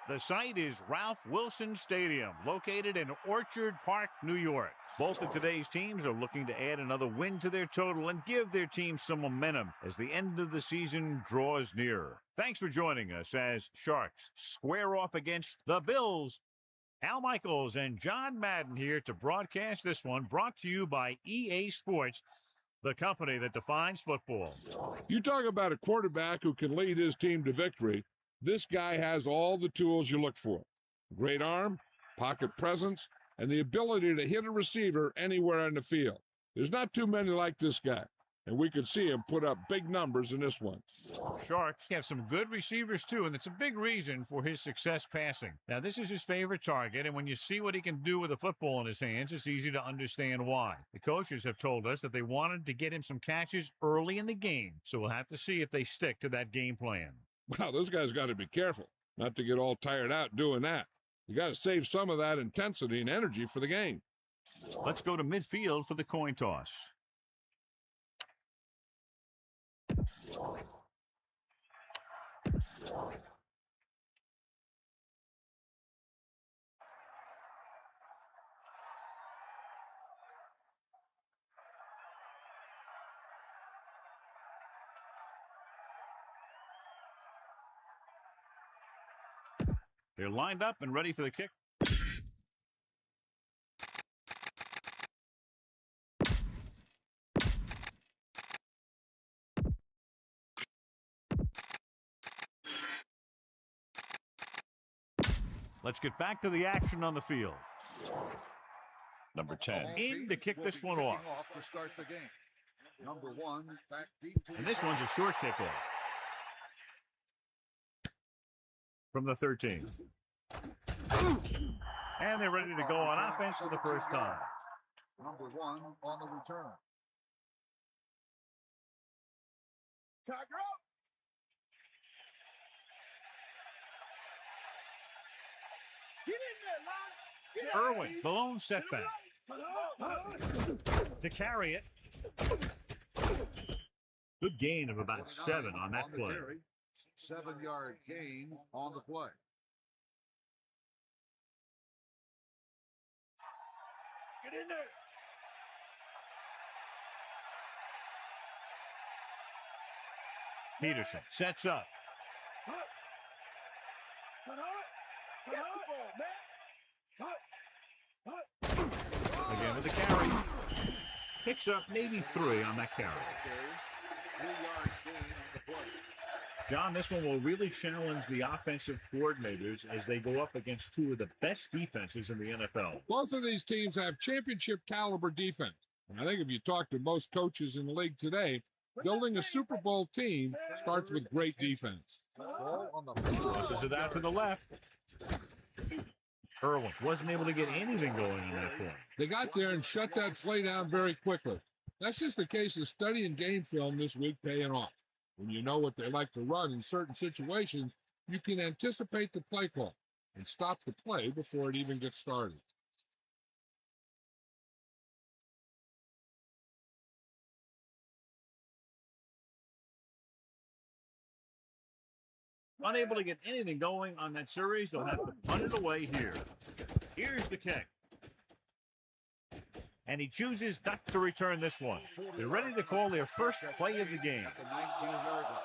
The site is Ralph Wilson Stadium, located in Orchard Park, New York. Both of today's teams are looking to add another win to their total and give their team some momentum as the end of the season draws nearer. Thanks for joining us as Sharks square off against the Bills. Al Michaels and John Madden here to broadcast this one, brought to you by EA Sports, the company that defines football. You talk about a quarterback who can lead his team to victory. This guy has all the tools you look for. Great arm, pocket presence, and the ability to hit a receiver anywhere on the field. There's not too many like this guy, and we could see him put up big numbers in this one. Sharks have some good receivers, too, and it's a big reason for his success passing. Now, this is his favorite target, and when you see what he can do with a football in his hands, it's easy to understand why. The coaches have told us that they wanted to get him some catches early in the game, so we'll have to see if they stick to that game plan. Wow, those guys got to be careful not to get all tired out doing that. You got to save some of that intensity and energy for the game. Let's go to midfield for the coin toss. They're lined up and ready for the kick. Let's get back to the action on the field. Number 10 in to kick this one off. To start the game. Number 1 back deep. And this one's a short kickoff. From the 13. And they're ready to go on offense for the first time. Number 1 on the return. Tiger up. Get in there, Lon. Irwin, the lone setback. To carry it. Good gain of about 7 on that play. 7-yard gain on the play. Get in there. Peterson sets up. Again with the carry. Picks up maybe 3 on that carry. 3-yard gain on the play. John, this one will really challenge the offensive coordinators as they go up against 2 of the best defenses in the NFL. Both of these teams have championship caliber defense. And I think if you talk to most coaches in the league today, building a Super Bowl team starts with great defense. Crosses it out to the left. Irwin wasn't able to get anything going on that point. They got there and shut that play down very quickly. That's just a case of studying game film this week paying off. When you know what they like to run in certain situations, you can anticipate the play call and stop the play before it even gets started. Unable to get anything going on that series, they'll have to punt it away here. Here's the kick. And he chooses not to return this one. They're ready to call their first play of the game. At the 19-yard line.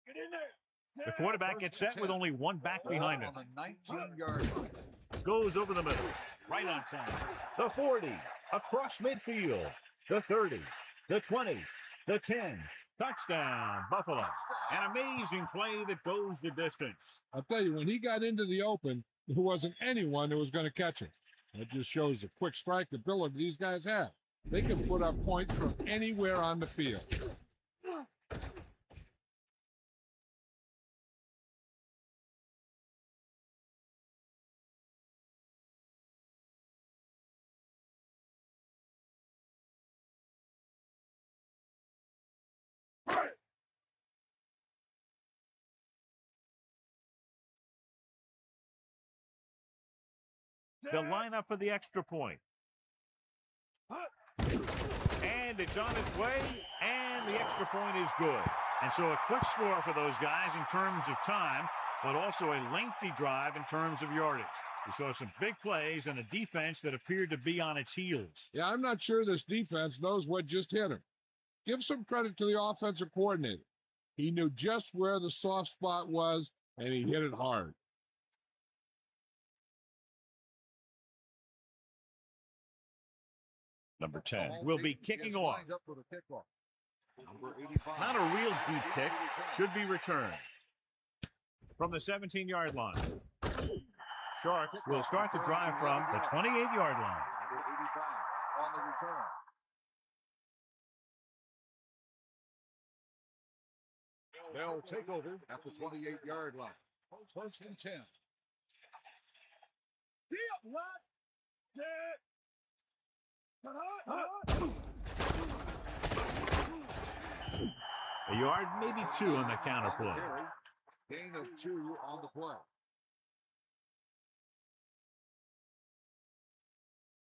Get in there. The quarterback gets set with only 1 back behind him. On the 19-yard line. Goes over the middle. Right on time. The 40. Across midfield. The 30. The 20. The 10. Touchdown, Buffalo. An amazing play that goes the distance. I'll tell you, when he got into the open, there wasn't anyone who was going to catch him. That just shows the quick strike ability these guys have. They can put up points from anywhere on the field. They'll line up for the extra point. And it's on its way, and the extra point is good. And so a quick score for those guys in terms of time, but also a lengthy drive in terms of yardage. We saw some big plays and a defense that appeared to be on its heels. Yeah, I'm not sure this defense knows what just hit him. Give some credit to the offensive coordinator. He knew just where the soft spot was, and he hit it hard. Number 10 will be kicking off. Up for the kickoff. Number 85. Not a real deep kick. Should be returned. From the 17-yard line. Sharks will start the drive from the 28-yard line. Number 85 on the return. They'll take over at the 28-yard line. First and 10. A yard, maybe two on the counter play. Gain of 2 on the play.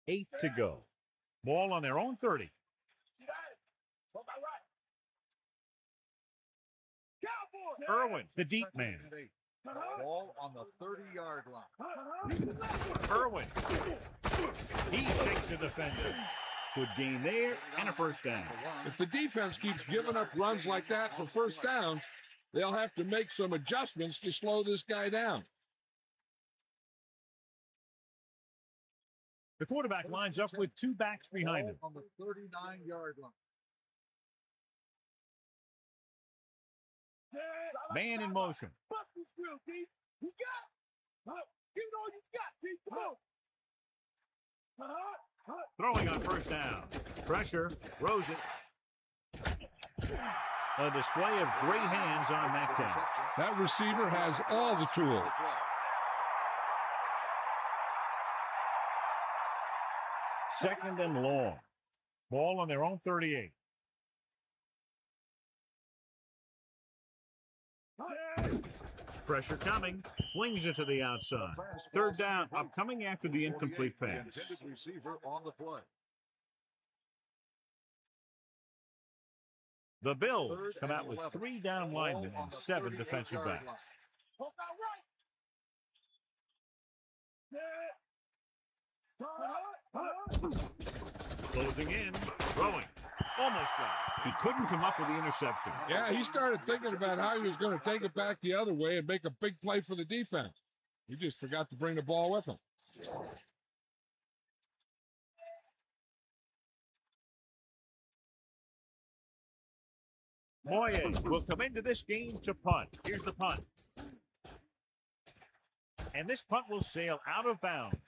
8 to go. Ball on their own 30. Irwin, the deep man. Ball on the 30-yard line. Irwin. He shakes the defender. Good gain there and a first down. If the defense keeps giving up runs like that for first downs, they'll have to make some adjustments to slow this guy down. The quarterback lines up with two backs behind him. On the 39-yard line. Man in motion. Throwing on first down. Pressure. Throws it. A display of great hands on that catch. That receiver has all the tools. Second and long. Ball on their own 38. Pressure coming. Flings it to the outside. Third down. Upcoming after the incomplete pass. Intended receiver on the play. The Bills come out with 3 down linemen and 7 defensive backs. Closing in, throwing. Almost got it. He couldn't come up with the interception. Yeah, he started thinking about how he was going to take it back the other way and make a big play for the defense. He just forgot to bring the ball with him. Moye will come into this game to punt. Here's the punt. And this punt will sail out of bounds.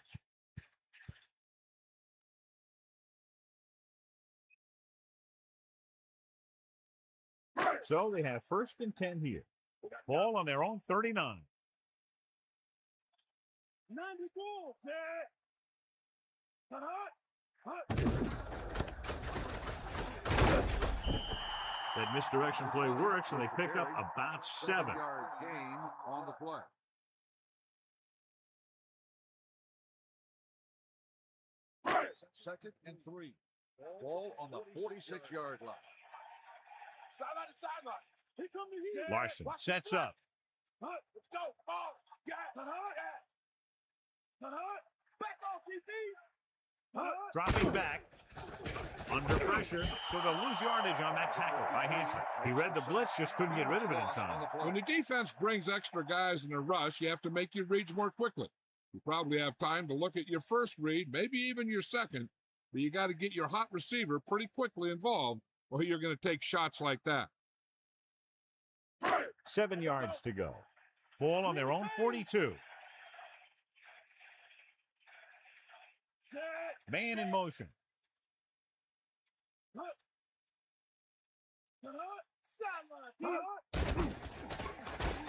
So they have first and 10 here. Ball on their own 39. That misdirection play works, and they pick up about 7. 7-yard gain on the play. Second and 3. Ball on the 46-yard line. Sideline to sideline. Here come the heat. Larson sets up. Let's go. Ball. Got back off, DB. Dropping back. Under pressure, so they'll lose yardage on that tackle by Hansen. He read the blitz, just couldn't get rid of it in time. When the defense brings extra guys in a rush, you have to make your reads more quickly. You probably have time to look at your first read, maybe even your second, but you got to get your hot receiver pretty quickly involved, or you're going to take shots like that. 7 yards to go. Ball on their own 42. Man in motion.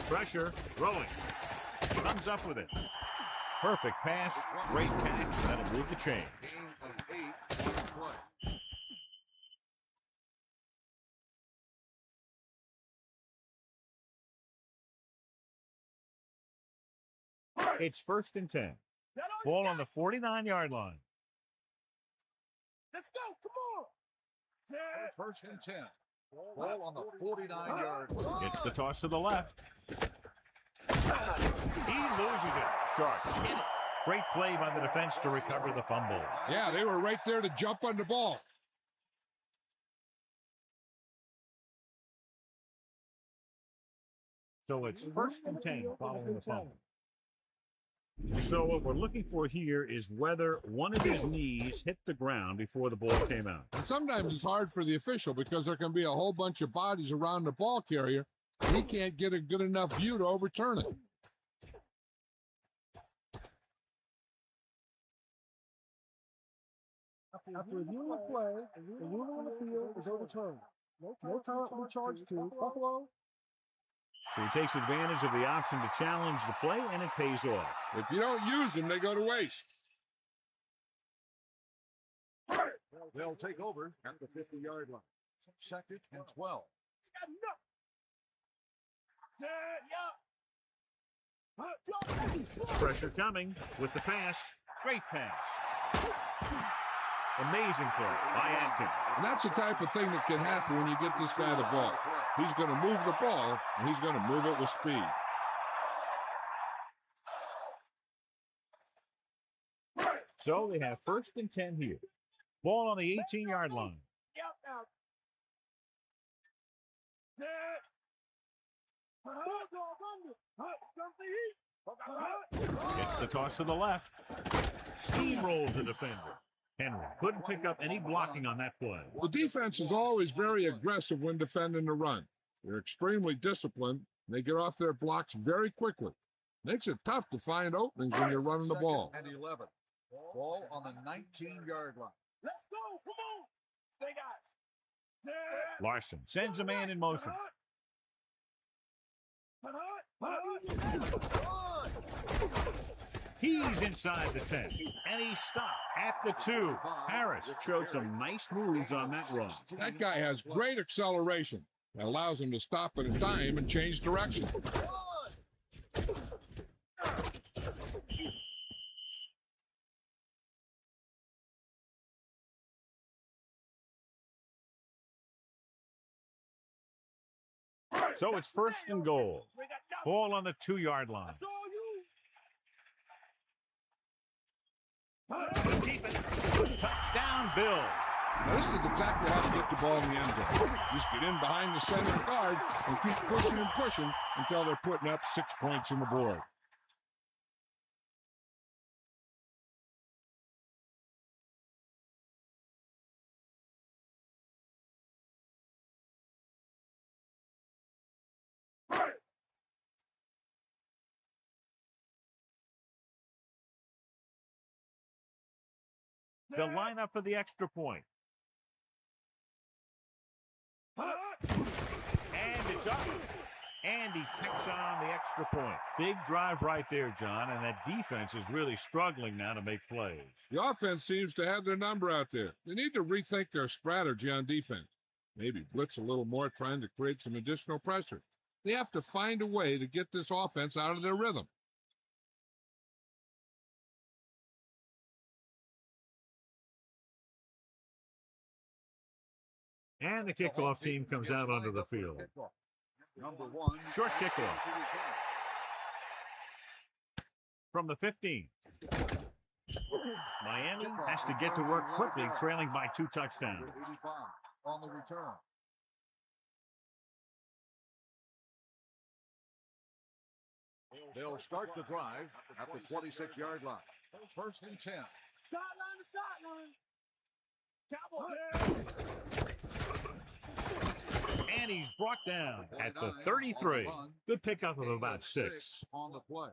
Pressure, throwing. Comes up with it. Perfect pass, great catch. That'll move the chain. Gain of 8 on the play. It's first and 10. Ball on the 49-yard line. Let's go. Come on. First and 10. Ball on the 49-yard line. It's the toss to the left. He loses it. Sharks get it. Great play by the defense to recover the fumble. Yeah, they were right there to jump on the ball. So it's first and 10 following the fumble. So what we're looking for here is whether one of his knees hit the ground before the ball came out. And sometimes it's hard for the official because there can be a whole bunch of bodies around the ball carrier, and he can't get a good enough view to overturn it. After reviewing the play, the ruling on the field is overturned. No time will be charged to Buffalo. So he takes advantage of the option to challenge the play, and it pays off. If you don't use them, they go to waste. They'll take over at the 50-yard line. Second and 12. Pressure coming with the pass. Great pass. Amazing play by Atkins. And that's the type of thing that can happen when you get this guy the ball. He's going to move the ball, and he's going to move it with speed. So they have first and 10 here. Ball on the 18-yard line. Gets the toss to the left. Steamrolls the defender. Henry couldn't pick up any blocking on that play. The defense is always very aggressive when defending the run. They're extremely disciplined, and they get off their blocks very quickly. Makes it tough to find openings when you're running the ball. Second and 11. Ball on the 19-yard line. Let's go. Come on. Stay, guys. Larson sends a man in motion. He's inside the 10, and he stopped at the 2. Harris showed some nice moves on that run. That guy has great acceleration. That allows him to stop at a dime and change direction. So it's first and goal. Ball on the 2-yard line. Keep it. Touchdown, Bills. Now, this is exactly how to get the ball in the end zone. Just get in behind the center guard and keep pushing and pushing until they're putting up 6 points on the board. They'll line up for the extra point. And it's up. And he kicks on the extra point. Big drive right there, John, and that defense is really struggling now to make plays. The offense seems to have their number out there. They need to rethink their strategy on defense. Maybe blitz a little more, trying to create some additional pressure. They have to find a way to get this offense out of their rhythm. And the kickoff team comes out onto the field. Number 1. Short kickoff. From the 15. Miami has to get to work quickly, trailing by 2 touchdowns. 85 on the return. They'll start the drive at the 26-yard line. First and 10. Sideline to sideline. Cowboys. And he's brought down at the 33. Good pickup of about 6. On the play.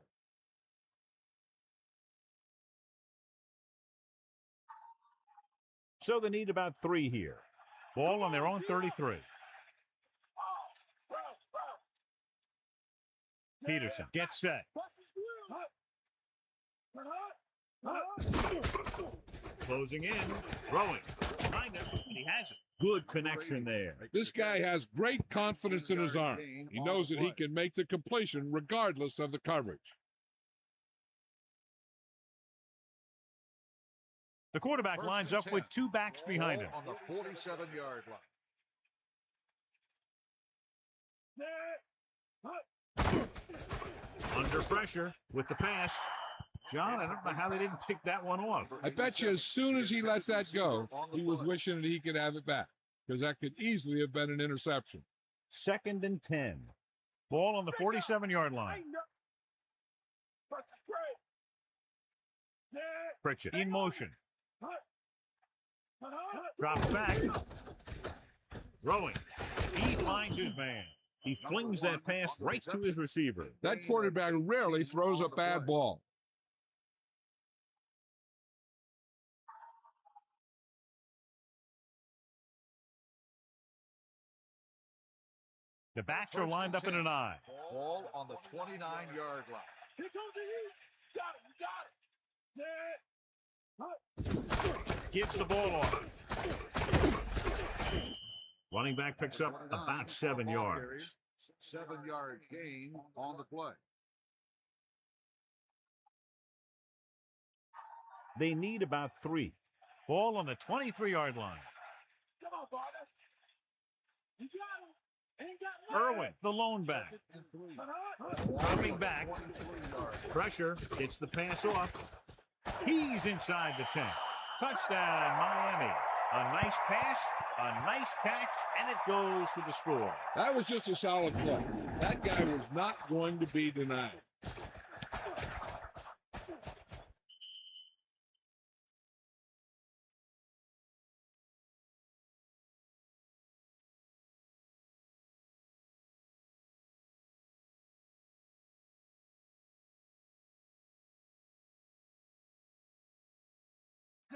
So they need about 3 here. Ball on their own 33. Peterson gets set. Closing in, throwing, kind of, and he has it. Good connection there. This guy has great confidence in his arm. He knows that he can make the completion regardless of the coverage. The quarterback lines up with 2 backs behind him. On the 47-yard line. Under pressure with the pass. John, I don't know how they didn't pick that one off. I bet you as soon as he let that go, he was wishing that he could have it back, because that could easily have been an interception. 2nd and 10. Ball on the 47-yard line. Pritchett in motion. Drops back. Throwing. He finds his man. He flings that pass right to his receiver. That quarterback rarely throws a bad ball. The backs are lined up in an eye. Ball on the 29-yard line. Here comes the heat. Got it. Gives the ball off. Running back picks up about 7 yards. 7-yard gain on the play. They need about 3. Ball on the 23-yard line. Come on, partner. You got him. Ain't got nothing. Irwin, the lone back. Dropping back. Pressure. Gets the pass off. He's inside the 10. Touchdown, Miami. A nice pass, a nice catch, and it goes for the score. That was just a solid play. That guy was not going to be denied.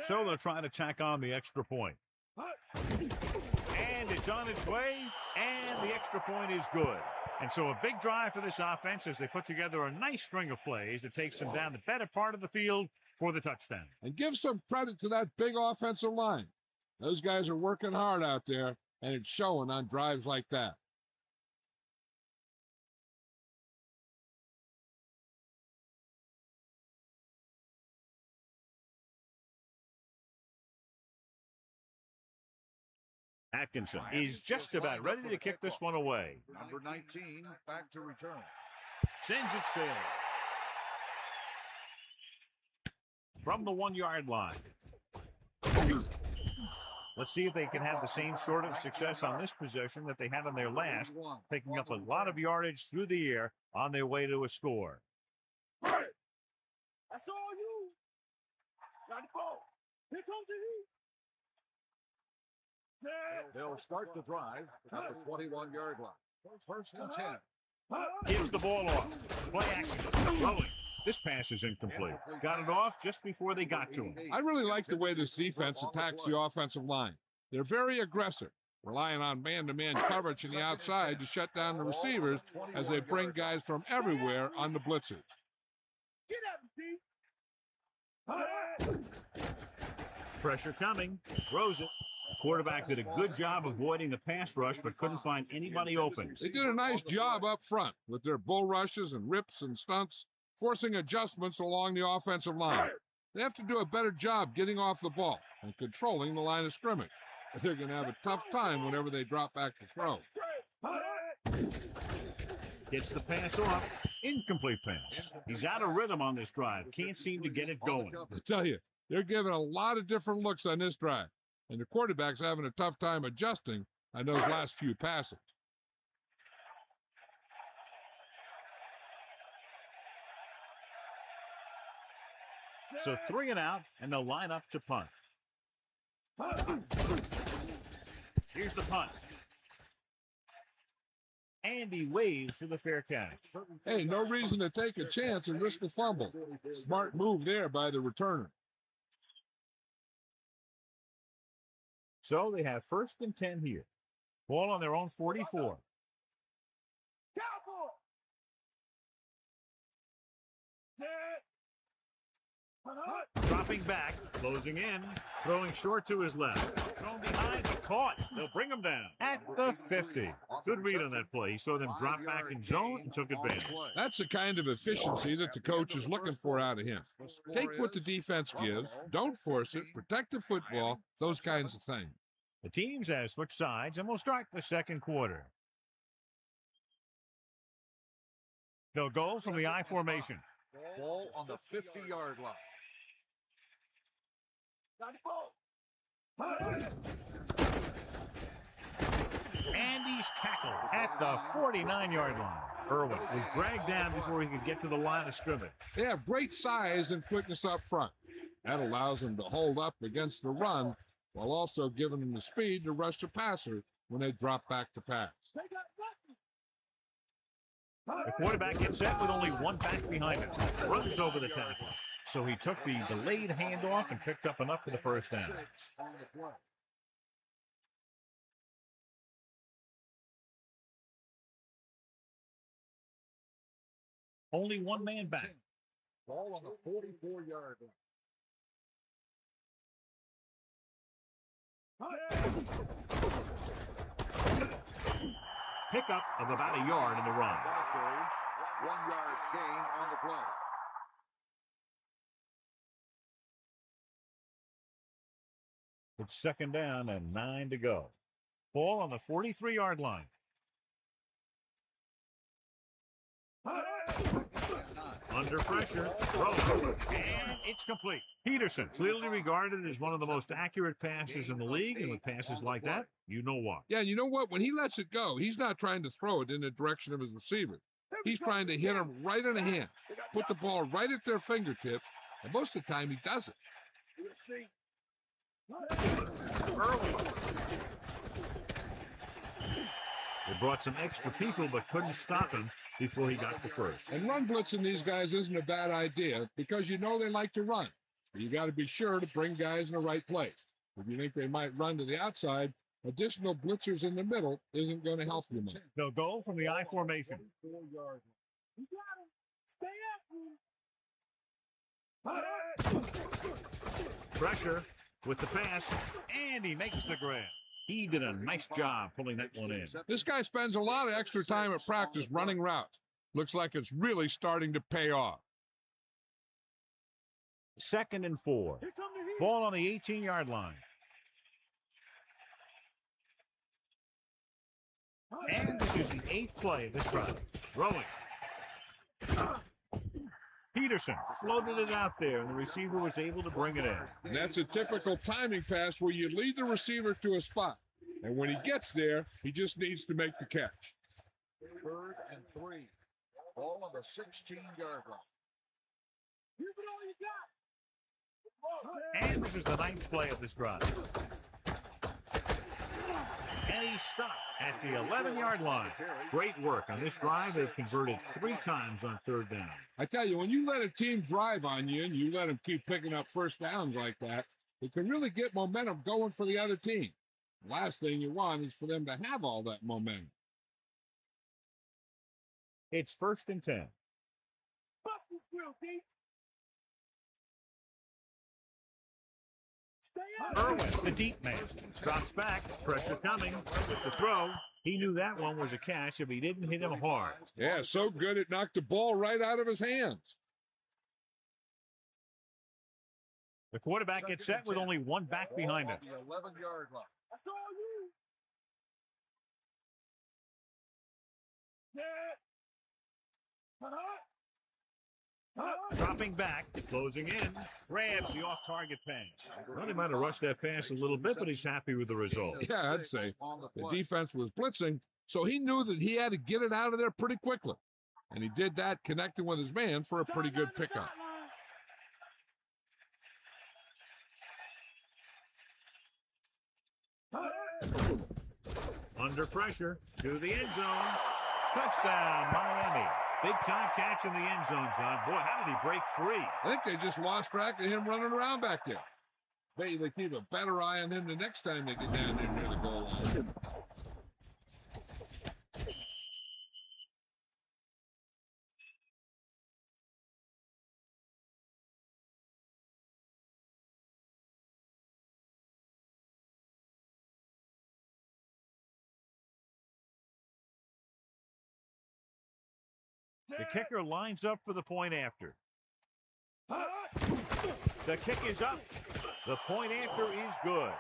So they'll try to tack on the extra point. And it's on its way, and the extra point is good. And so a big drive for this offense as they put together a nice string of plays that takes them down the better part of the field for the touchdown. And give some credit to that big offensive line. Those guys are working hard out there, and it's showing on drives like that. Atkinson is just about ready to kick this one away. Number 19, back to return. Sends it sail. From the 1-yard line. Let's see if they can have the same sort of success on this possession that they had on their last, picking up a lot of yardage through the air on their way to a score. That's all you. Got the ball. Here comes the heat. They'll start the drive at the 21-yard line. 1st and 10. Gives the ball off. Play action. Throwing. This pass is incomplete. Got it off just before they got to him. I really like the way this defense attacks the offensive line. They're very aggressive, relying on man-to-man coverage in the outside to shut down the receivers as they bring guys from everywhere on the blitzes. Get at him, Pete. Pressure coming. Throws it. Quarterback did a good job avoiding the pass rush, but couldn't find anybody open. They did a nice job up front with their bull rushes and rips and stunts, forcing adjustments along the offensive line. They have to do a better job getting off the ball and controlling the line of scrimmage. They're going to have a tough time whenever they drop back to throw. Gets the pass off. Incomplete pass. He's out of rhythm on this drive. Can't seem to get it going. I tell you, they're giving a lot of different looks on this drive. And the quarterback's having a tough time adjusting on those last few passes. So 3 and out, and they'll line up to punt. Here's the punt. And he waves for the fair catch. Hey, no reason to take a chance and risk a fumble. Smart move there by the returner. So they have 1st and 10 here. Ball on their own 44. Dropping back, closing in, throwing short to his left. Thrown behind, but caught. They'll bring him down at the 50. Good read on that play. He saw them drop back in zone and took advantage. That's the kind of efficiency that the coach is looking for out of him. Take what the defense gives, don't force it, protect the football, those kinds of things. The teams have switched sides, and we'll start the second quarter. They'll go from the I formation. Ball on the 50-yard line. And he's tackled at the 49-yard line. Irwin was dragged down before he could get to the line of scrimmage. They have great size and quickness up front. That allows them to hold up against the run while also giving them the speed to rush the passer when they drop back to pass. The quarterback gets set with only one back behind him. Runs over the tackle. So he took the delayed handoff and picked up enough for the first down. Only one man back. Ball on the 44-yard line. Pickup of about a yard in the run. 1-yard gain on the play. It's second down and 9 to go. Ball on the 43-yard line. Under pressure, throws, and it's complete. Peterson, clearly regarded as one of the most accurate passers in the league, and with passes like that, you know what. Yeah, you know what? When he lets it go, he's not trying to throw it in the direction of his receivers. He's trying to hit them right in the hand, put the ball right at their fingertips, and most of the time he does it. Early. They brought some extra people but couldn't stop him before he got the first. And run blitzing these guys isn't a bad idea because you know they like to run. But you got to be sure to bring guys in the right place. If you think they might run to the outside, additional blitzers in the middle isn't going to help you much. They'll go from the I formation. You got him. Stay up. Pressure with the pass, and he makes the grab. He did a nice job pulling that one in. This guy spends a lot of extra time at practice running routes. Looks like it's really starting to pay off. 2nd and 4. Ball on the 18-yard line. And this is the 8th play of this drive. Throwing. Peterson floated it out there, and the receiver was able to bring it in. And that's a typical timing pass where you lead the receiver to a spot. And when he gets there, he just needs to make the catch. 3rd and 3. Ball on the 16-yard line. Give it all you got. And this is the 9th play of this drive. And he's stopped at the 11-yard line. Great work on this drive. They've converted 3 times on 3rd down. I tell you, when you let a team drive on you and you let them keep picking up first downs like that, it can really get momentum going for the other team. The last thing you want is for them to have all that momentum. It's 1st and 10. Buff this grill, Pete. Stay up. Irwin, the deep man, drops back, pressure coming with the throw. He knew that one was a catch if he didn't hit him hard. Yeah, so good it knocked the ball right out of his hands. The quarterback gets set with only one back behind him. The 11-yard line. That's all you. Dropping back, closing in, grabs the off-target pass. Well, he might have rushed that pass a little bit, but he's happy with the result. Yeah, I'd say. The defense was blitzing, so he knew that he had to get it out of there pretty quickly. And he did that connecting with his man for a pretty good pickup. Under pressure to the end zone. Touchdown, Miami. Big-time catch in the end zone, John. Boy, how did he break free? I think they just lost track of him running around back there. Maybe they keep a better eye on him the next time they get down there near the goal line. The kicker lines up for the point after. The kick is up. The point after is good.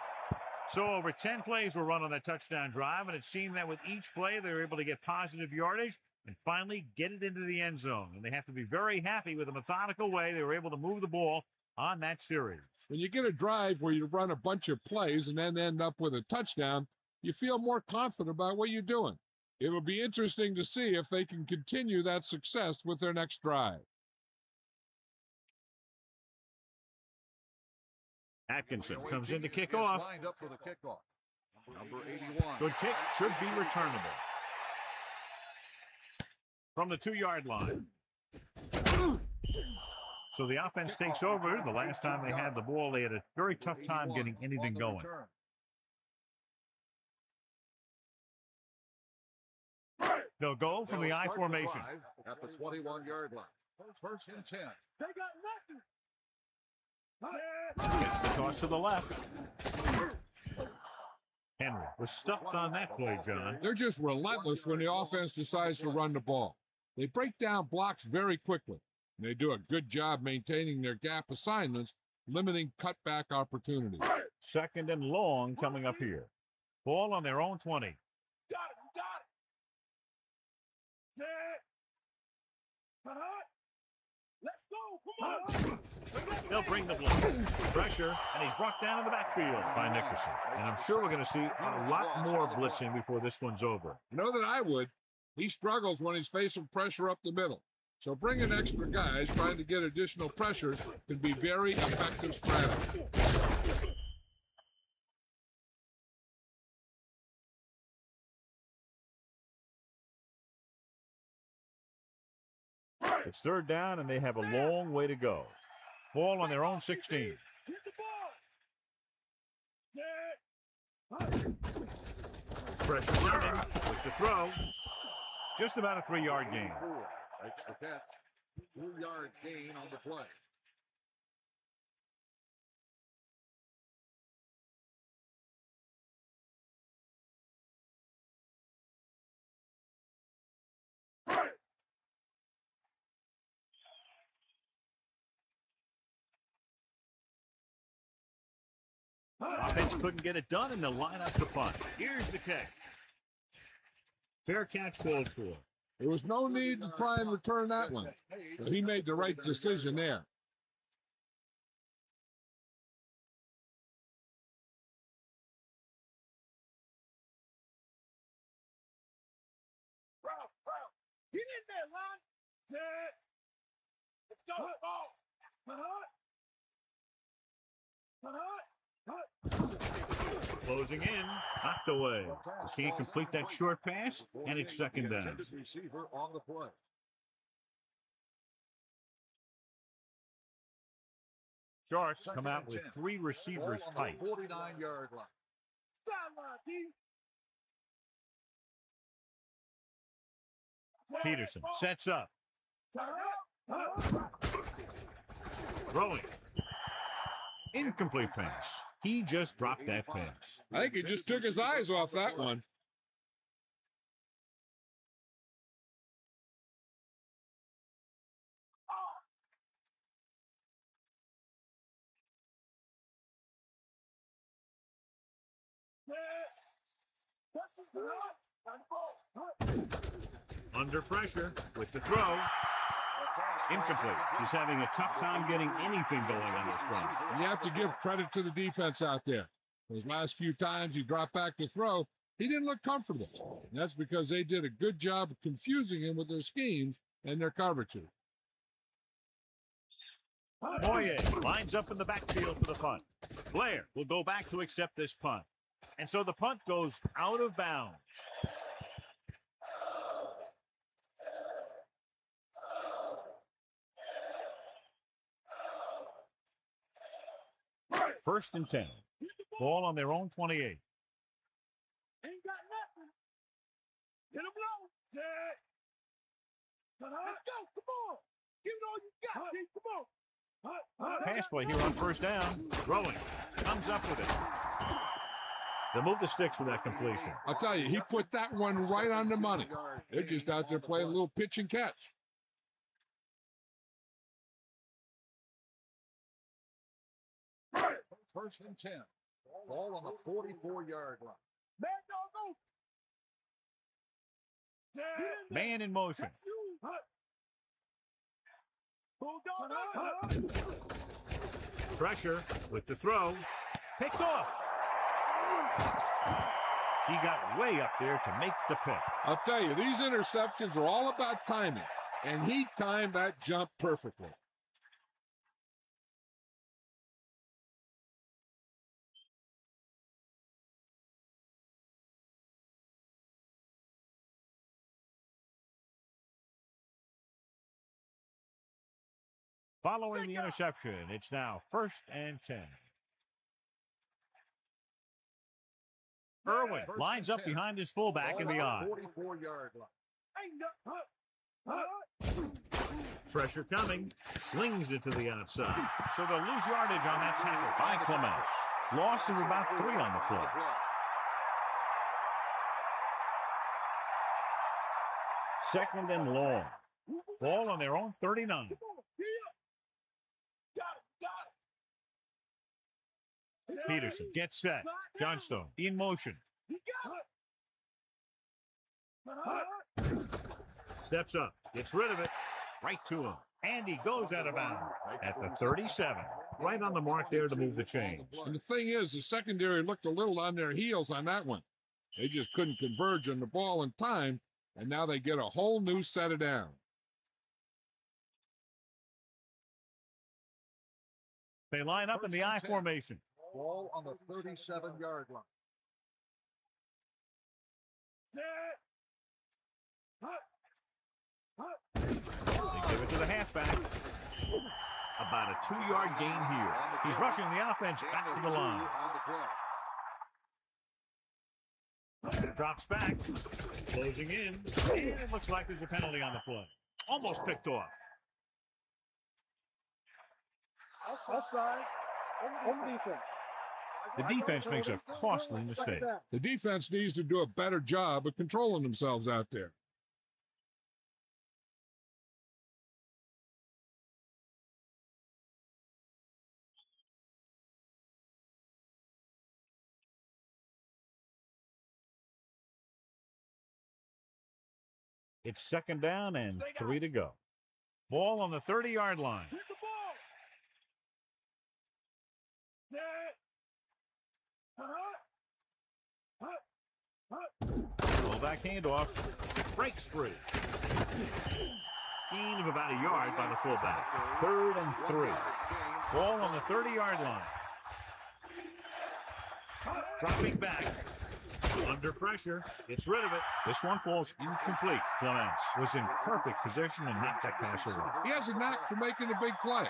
So over 10 plays were run on that touchdown drive, and it seemed that with each play they were able to get positive yardage and finally get it into the end zone. And they have to be very happy with the methodical way they were able to move the ball on that series. When you get a drive where you run a bunch of plays and then end up with a touchdown, you feel more confident about what you're doing. It will be interesting to see if they can continue that success with their next drive. Atkinson comes in to kick off. Lined up for the kickoff. Number 81. Good kick, should be returnable. From the 2-yard line. So the offense takes over. The last time they had the ball, they had a very tough time getting anything going. They'll go from the I formation. At the 21-yard line. First and 10. They got nothing. Gets the toss to the left. Henry was stuffed on that play, John. They're just relentless when the offense decides to run the ball. They break down blocks very quickly. And they do a good job maintaining their gap assignments, limiting cutback opportunities. Second and long coming up here. Ball on their own 20. Got it. Let's go. Come on. They'll bring the block. Pressure, and he's brought down in the backfield by Nickerson. And I'm sure we're going to see a lot more blitzing before this one's over. You know that I would. He struggles when he's facing pressure up the middle. So bringing extra guys trying to get additional pressure can be very effective strategy. It's third down, and they have a long way to go. Ball on their own 16. Hit the ball. Pressure running with the throw. Just about a 3-yard gain. Makes the catch. 2-yard gain on the play. Offense couldn't get it done, and they'll line up the punt. Here's the kick. Fair catch called for. There was no need to try and return that one. But he made the right decision there. Get in there, Ron. Let's go. Closing in, knocked away. He can't complete that short pass, and it's second down. Receiver on the play. Sharks come out with 3 receivers tight. 49-yard line. Peterson sets up. Throwing. Incomplete pass. He just dropped that pass. I think he just took his eyes off that one. Under pressure with the throw. Incomplete. He's having a tough time getting anything going on this run. You have to give credit to the defense out there. Those last few times he dropped back to throw, he didn't look comfortable. And that's because they did a good job of confusing him with their schemes and their coverages. Moye lines up in the backfield for the punt. Blair will go back to accept this punt. And so the punt goes out of bounds. First and 10. Ball on their own 28. Ain't got nothing. Get him low. Let's go. Come on. Give it all you got. Come on. Pass play here on first down. Throwing. Comes up with it. They'll move the sticks with that completion. I'll tell you, he put that one right on the money. They're just out there playing a little pitch and catch. First and 10. Ball on the 44-yard line. Man in motion. Pressure with the throw. Picked off. He got way up there to make the pick. I'll tell you, these interceptions are all about timing, and he timed that jump perfectly. Following the interception, it's now first and 10. Irwin lines up behind his fullback in the eye. 44-yard line. Pressure coming. Slings it to the outside. So they'll lose yardage on that tackle by Clements. Loss of about 3 on the play. Second and long. Ball on their own 39. Peterson gets set. Johnstone in motion. Steps up. Gets rid of it. Right to him. And he goes out of bounds at the 37. Right on the mark there to move the chains. And the thing is, the secondary looked a little on their heels on that one. They just couldn't converge on the ball in time, and now they get a whole new set of downs. They line up in the I formation. Ball on the 37-yard line. They give it to the halfback. About a 2-yard gain here. He's rushing the offense back to the line. Drops back. Closing in. And it looks like there's a penalty on the play. Almost picked off. Offsides. On the defense. The defense makes a costly mistake. The defense needs to do a better job of controlling themselves out there. It's second down and 3 to go. Ball on the 30-yard line. Fullback handoff. Breaks free. Gain of about a yard by the fullback. 3rd and 3. Ball on the 30-yard line. Dropping back. Under pressure. Gets rid of it. This one falls incomplete. Clements was in perfect position and knocked that pass away. He has a knack for making a big play.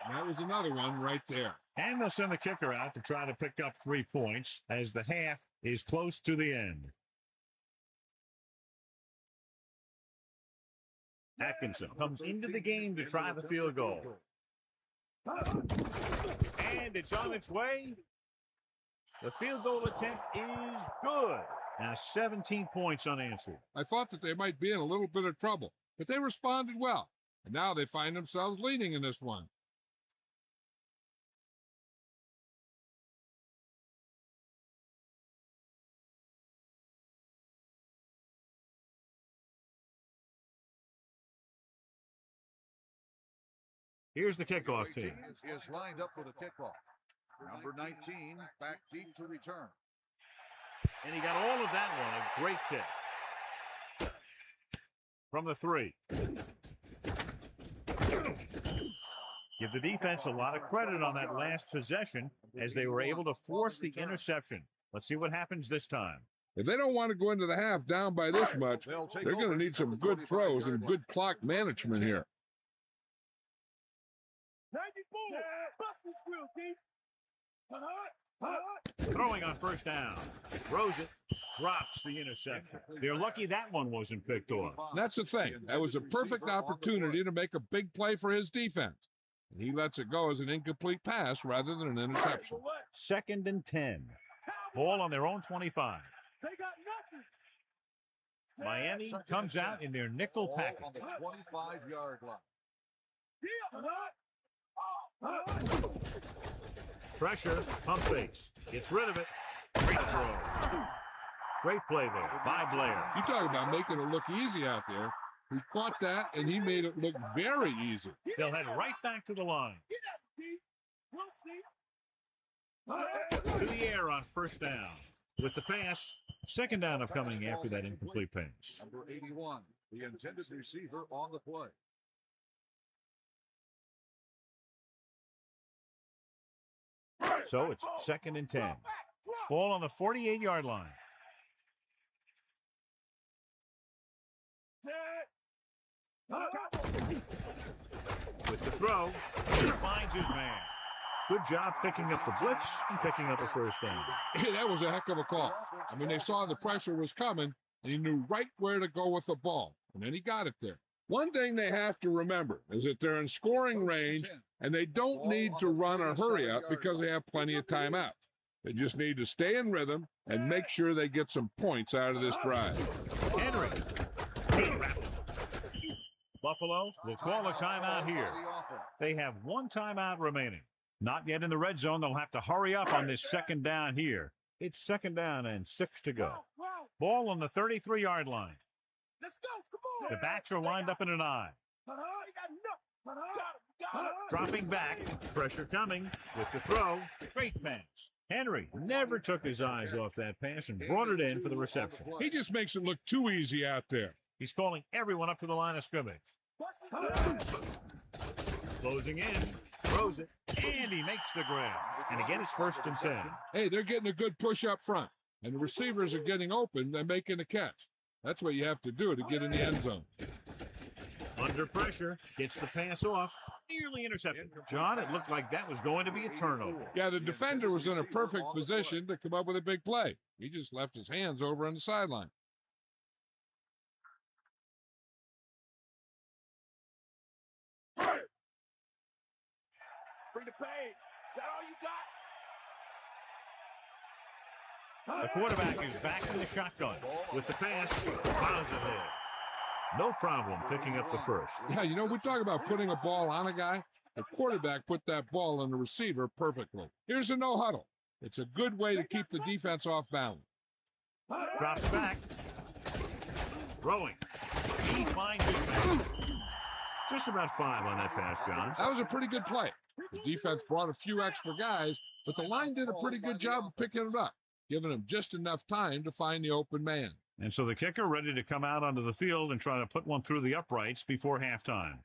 And that was another one right there. And they'll send the kicker out to try to pick up 3 points as the half is close to the end. Atkinson comes into the game to try the field goal. And it's on its way. The field goal attempt is good. Now 17 points unanswered. I thought that they might be in a little bit of trouble, but they responded well. And now they find themselves leading in this one. Here's the kickoff team. Is lined up for the kickoff. Number 19, back deep to return. And he got all of that one. A great kick. From the 3. Give the defense a lot of credit on that last possession as they were able to force the interception. Let's see what happens this time. If they don't want to go into the half down by this much, they're going to need some good throws and good clock management here. Throwing on first down. Throws it. Drops the interception. They're lucky that one wasn't picked off. That's the thing. That was a perfect opportunity to make a big play for his defense. And he lets it go as an incomplete pass rather than an interception. 2nd and 10. Ball on their own 25. Miami comes out in their nickel package. On the 25-yard line. Pressure, pump fakes. Gets rid of it. Great throw. Great play there by Blair. You talk about making it look easy out there. He caught that, and he made it look very easy. They'll head right back to the line. To the air on first down. With the pass, second down upcoming after that incomplete pass. Number 81, the intended receiver on the play. So it's 2nd and 10. Ball on the 48-yard line. With the throw, he finds his man. Good job picking up the blitz and picking up a first down. That was a heck of a call. I mean, they saw the pressure was coming, and he knew right where to go with the ball, and then he got it there. One thing they have to remember is that they're in scoring range, and they don't need to run or hurry up because they have plenty of timeouts. They just need to stay in rhythm and make sure they get some points out of this drive. Henry. Buffalo will call a timeout here. They have one timeout remaining. Not yet in the red zone. They'll have to hurry up on this second down here. It's 2nd down and 6 to go. Ball on the 33-yard line. Let's go. Come on. The backs are lined up in an I. Dropping back. Pressure coming with the throw. Great pass. Henry never took his eyes off that pass and brought it in for the reception. He just makes it look too easy out there. He's calling everyone up to the line of scrimmage. Closing in. Throws it. And he makes the grab. And again, it's 1st and 10. Hey, they're getting a good push up front. And the receivers are getting open and making a catch. That's what you have to do to get in the end zone. Under pressure. Gets the pass off. Nearly intercepted. John, it looked like that was going to be a turnover. Yeah, the defender was in a perfect position to come up with a big play. He just left his hands over on the sideline. Bring the pain. Is that all you got? The quarterback is back in the shotgun. With the pass, fouls it there. No problem picking up the first. Yeah, you know, we talk about putting a ball on a guy. The quarterback put that ball on the receiver perfectly. Here's a no huddle. It's a good way to keep the defense off balance. Drops back. Throwing. He finds his man. Just about 5 on that pass, John. That was a pretty good play. The defense brought a few extra guys, but the line did a pretty good job of picking it up, giving them just enough time to find the open man. And so the kicker ready to come out onto the field and try to put one through the uprights before halftime.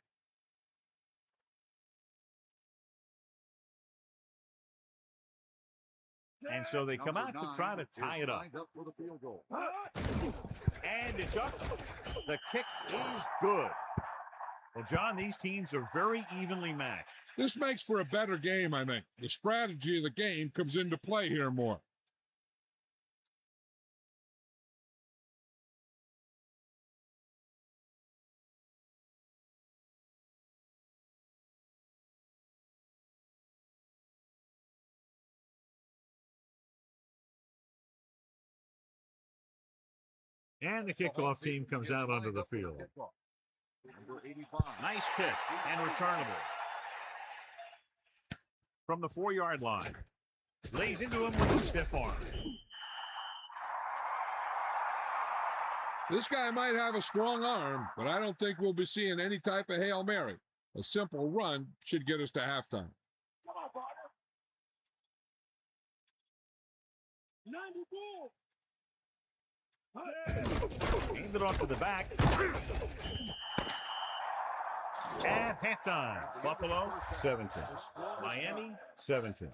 And so they come out to try to tie it up. And it's up. The kick is good. Well, John, these teams are very evenly matched. This makes for a better game, I think. The strategy of the game comes into play here more. And the kickoff team comes out onto the field. Number 85. Nice kick and returnable. From the 4-yard line. Lays into him with a stiff arm. This guy might have a strong arm, but I don't think we'll be seeing any type of Hail Mary. A simple run should get us to halftime. Come on, partner. 94. Hand it off to the back. At halftime, Buffalo 17, Miami 17.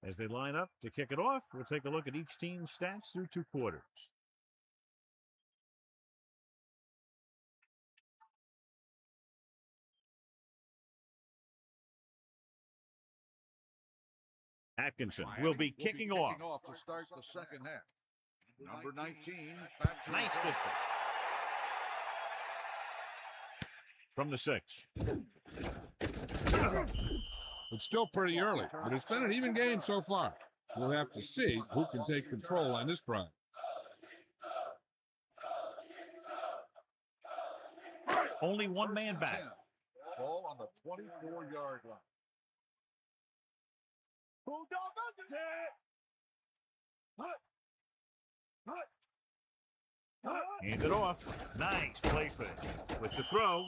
As they line up to kick it off, we'll take a look at each team's stats through 2 quarters. Atkinson will be kicking off. To start the second half. Number 19, back to Nice distance. From the 6. It's still pretty early, but it's been an even game so far. We'll have to see who can take control on this drive. Only one man back. Ball on the 24-yard line. Hand it off. Nice play fake. With the throw.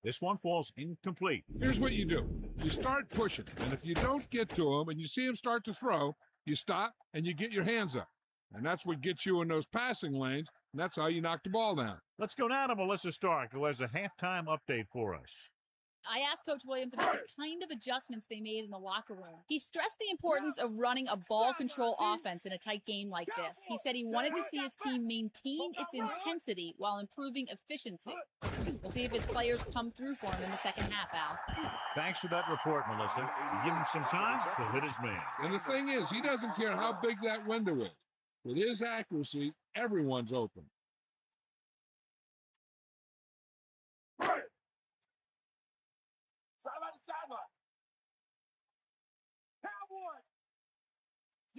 This one falls incomplete. Here's what you do. You start pushing, and if you don't get to him and you see him start to throw, you stop and you get your hands up. And that's what gets you in those passing lanes, and that's how you knock the ball down. Let's go now to Melissa Stark, who has a halftime update for us. I asked Coach Williams about the kind of adjustments they made in the locker room. He stressed the importance of running a ball control offense in a tight game like this. He said he wanted to see his team maintain its intensity while improving efficiency. We'll see if his players come through for him in the second half, Al. Thanks for that report, Melissa. You give him some time, he'll hit his man. And the thing is, he doesn't care how big that window is. With his accuracy, everyone's open.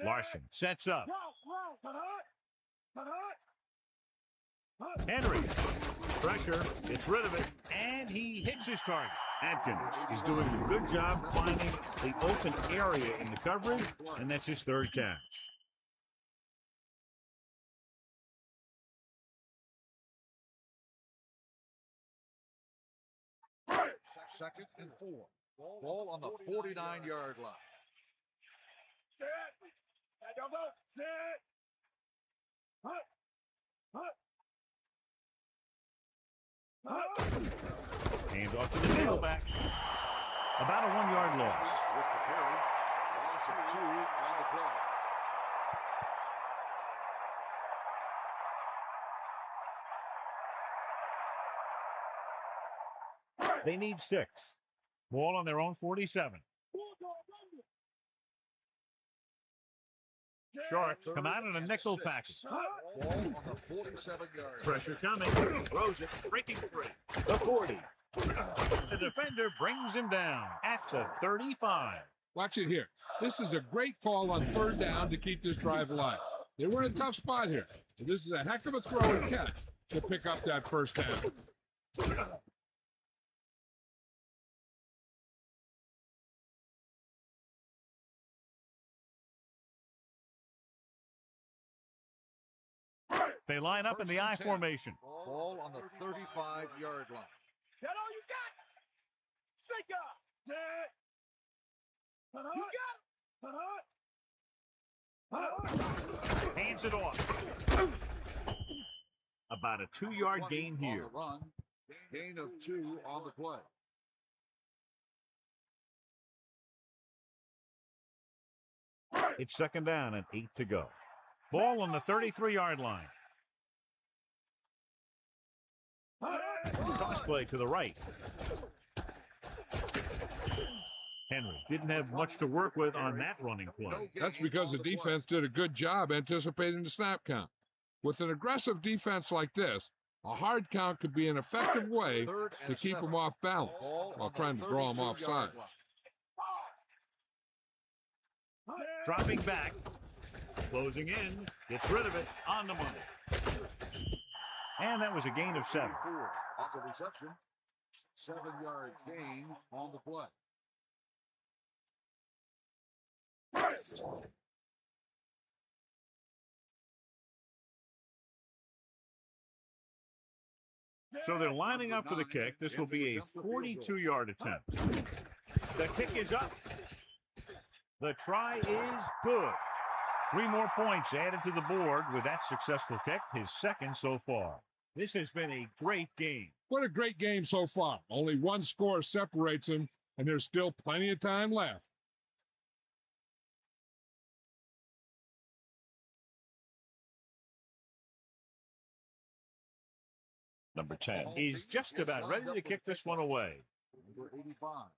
Larson sets up. Henry, pressure, gets rid of it, and he hits his target. Atkins is doing a good job finding the open area in the coverage, and that's his third catch. Second and 4. Ball on the 49-yard line. Hands off to the tailback. About a 1-yard loss. With the carry, loss of 2 on the play. They need 6. Ball on their own 47. Sharks come out in a nickel package. Ball on the 47-yard. Pressure coming. Throws it. Breaking free. The 40. The defender brings him down at the 35. Watch it here. This is a great call on third down to keep this drive alive. They were in a tough spot here. This is a heck of a throw and catch to pick up that first down. They line up in the I formation. Ball on the 35-yard line. That all you got? Straight up. Hands it off. About a 2-yard gain here. On the run. Gain of 2 on the play. It's second down and 8 to go. Ball on the 33-yard line. Toss play to the right. Henry didn't have much to work with on that running play. That's because the defense did a good job anticipating the snap count. With an aggressive defense like this, a hard count could be an effective way to keep them off balance while trying to draw them off sides. Dropping back. Closing in. Gets rid of it. On the money. And that was a gain of 7. On the reception. 7-yard gain on the play. So they're lining up for the kick. This will be a 42-yard attempt. The kick is up. The try is good. 3 more points added to the board with that successful kick, his second so far. This has been a great game. What a great game so far. Only one score separates them, and there's still plenty of time left. Number 10 is just about ready to kick this one away. Number 85.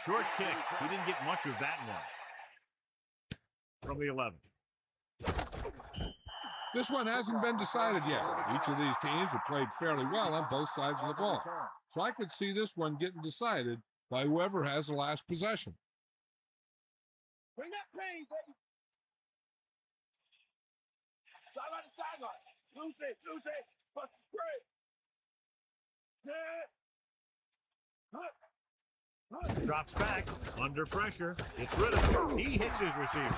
Short kick. He didn't get much of that one. From the 11. This one hasn't been decided yet. Each of these teams have played fairly well on both sides of the ball. So I could see this one getting decided by whoever has the last possession. Bring that pain, baby. Sideline to sideline. Loose it. Bust the screen. Drops back, under pressure. It's rid of it. He hits his receiver.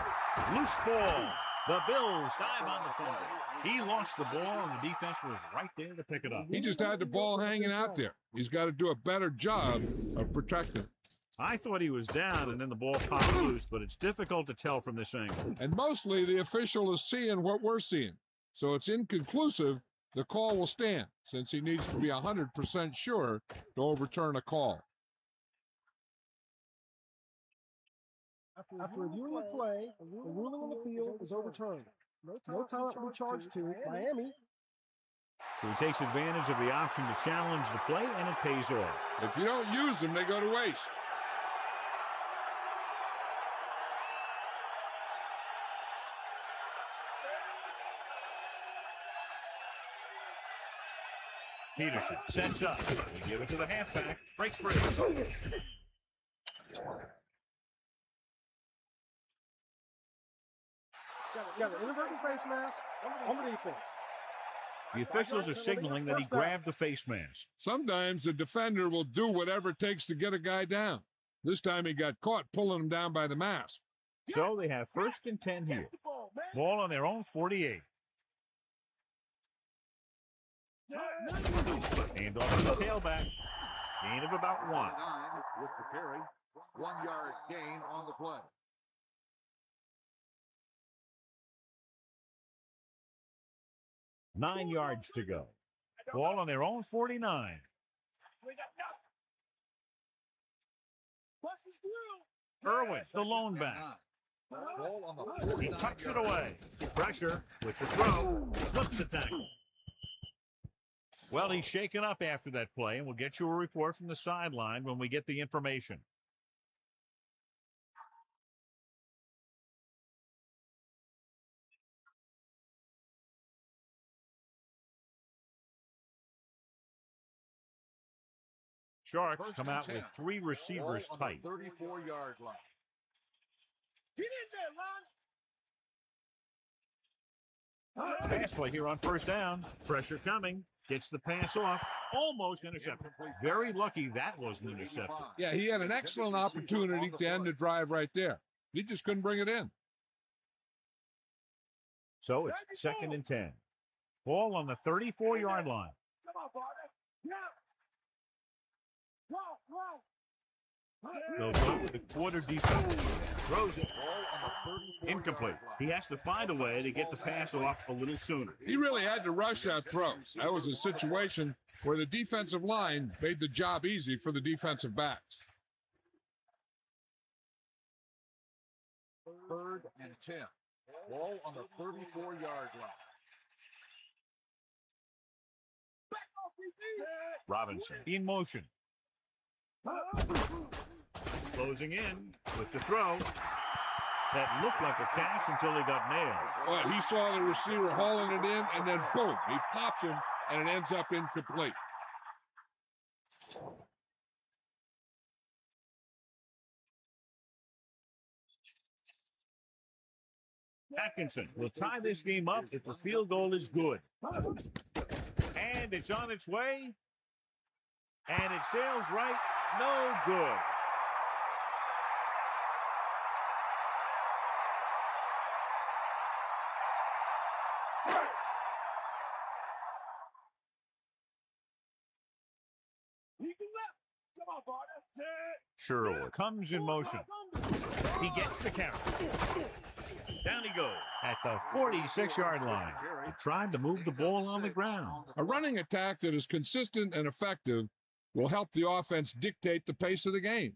Loose ball. The Bills dive on the fumble. He lost the ball, and the defense was right there to pick it up. He just had the ball hanging out there. He's got to do a better job of protecting. I thought he was down, and then the ball popped loose, but it's difficult to tell from this angle. And mostly the official is seeing what we're seeing. So it's inconclusive. The call will stand, since he needs to be 100% sure to overturn a call. After reviewing the play, the ruling on the field is overturned. No time to be charged to Miami. So he takes advantage of the option to challenge the play, and it pays off. If you don't use them, they go to waste. Peterson sets up. We give it to the halfback. Breaks free. Got an inadvertent face mask on the defense. The officials are signaling that he grabbed the face mask. Sometimes the defender will do whatever it takes to get a guy down. This time he got caught pulling him down by the mask. So they have 1st and 10 here. Ball on their own 48. And off to the tailback. Gain of about 1. With the carry. 1 yard gain on the play. Nine yards to go. Ball on their own 49. Irwin, the lone back. He tucks it away. Pressure with the throw. Slips the tackle. Well, he's shaken up after that play, and we'll get you a report from the sideline when we get the information. Sharks come out with 3 receivers tight. 34-yard line. Get in there, Ron. Pass play here on 1st down. Pressure coming. Gets the pass off. Almost intercepted. Very lucky that wasn't intercepted. Yeah, he had an excellent opportunity to end the drive right there. He just couldn't bring it in. So it's 2nd and 10. Ball on the 34-yard line. Come on, partner. Yeah. They'll go with the quarter defense. Throws it. Incomplete. He has to find a way to get the pass off a little sooner. He really had to rush that throw. That was a situation where the defensive line made the job easy for the defensive backs. 3rd and 10. Ball on the 34-yard line. Robinson in motion. Closing in with the throw. That looked like a catch until he got nailed. Well, he saw the receiver hauling it in, and then boom, he pops him, and it ends up incomplete. Atkinson will tie this game up if the field goal is good. And it's on its way. And it sails right. No good. Sherwood comes in motion. He gets the carry. Down he goes at the 46-yard line. He tried to move the ball on the ground. A running attack that is consistent and effective will help the offense dictate the pace of the game.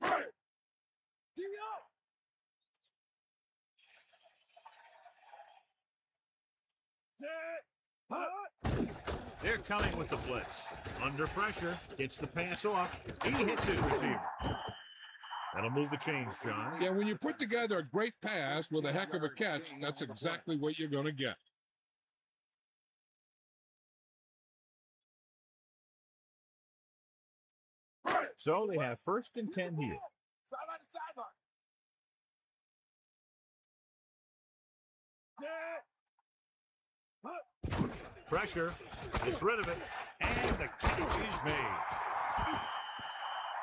They're coming with the blitz. Under pressure, gets the pass off. He hits his receiver. That'll move the chains, John. Yeah, when you put together a great pass with a heck of a catch, that's exactly what you're going to get. So they have 1st and 10 here. Pressure. Gets rid of it. And the catch is made.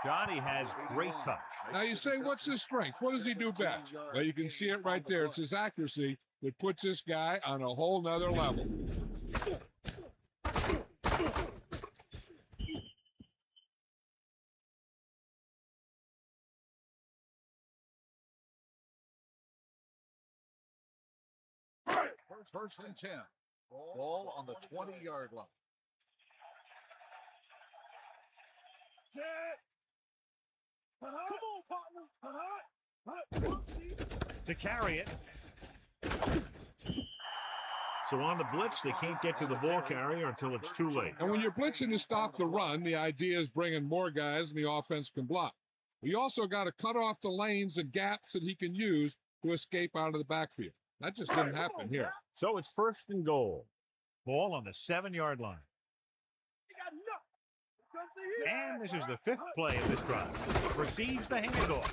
Johnny has great touch. Now you say, what's his strength? What does he do best? Well, you can see it right there. It's his accuracy that puts this guy on a whole nother level. First and 10. Ball on the 20-yard line. Come on, partner. To carry it. So on the blitz, they can't get to the ball carrier until it's too late. And when you're blitzing to stop the run, the idea is bringing more guys than the offense can block. You also got to cut off the lanes and gaps that he can use to escape out of the backfield. That just didn't happen here. So it's first and goal. Ball on the 7-yard line. And this is the 5th play of this drive. Receives the handoff.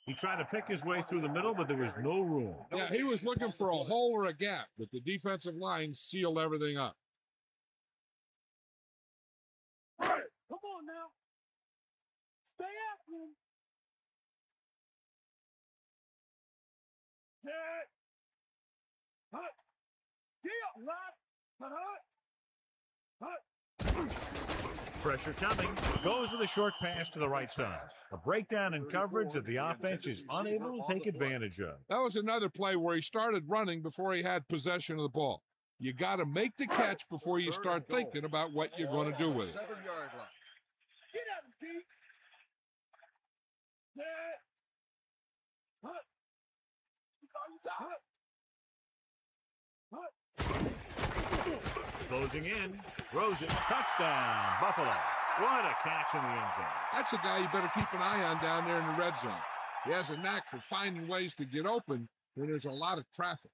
He tried to pick his way through the middle, but there was no room. Yeah, he was looking for a hole or a gap, but the defensive line sealed everything up. Come on now. Stay after him. Pressure coming. Goes with a short pass to the right side. A breakdown in coverage that the offense is unable to take advantage of. That was another play where he started running before he had possession of the ball. You got to make the catch before you start thinking about what you're going to do with it. 7-yard line. Get out of Pete. Closing in. Throws it. Touchdown. Buffalo. What a catch in the end zone. That's a guy you better keep an eye on down there in the red zone. He has a knack for finding ways to get open when there's a lot of traffic.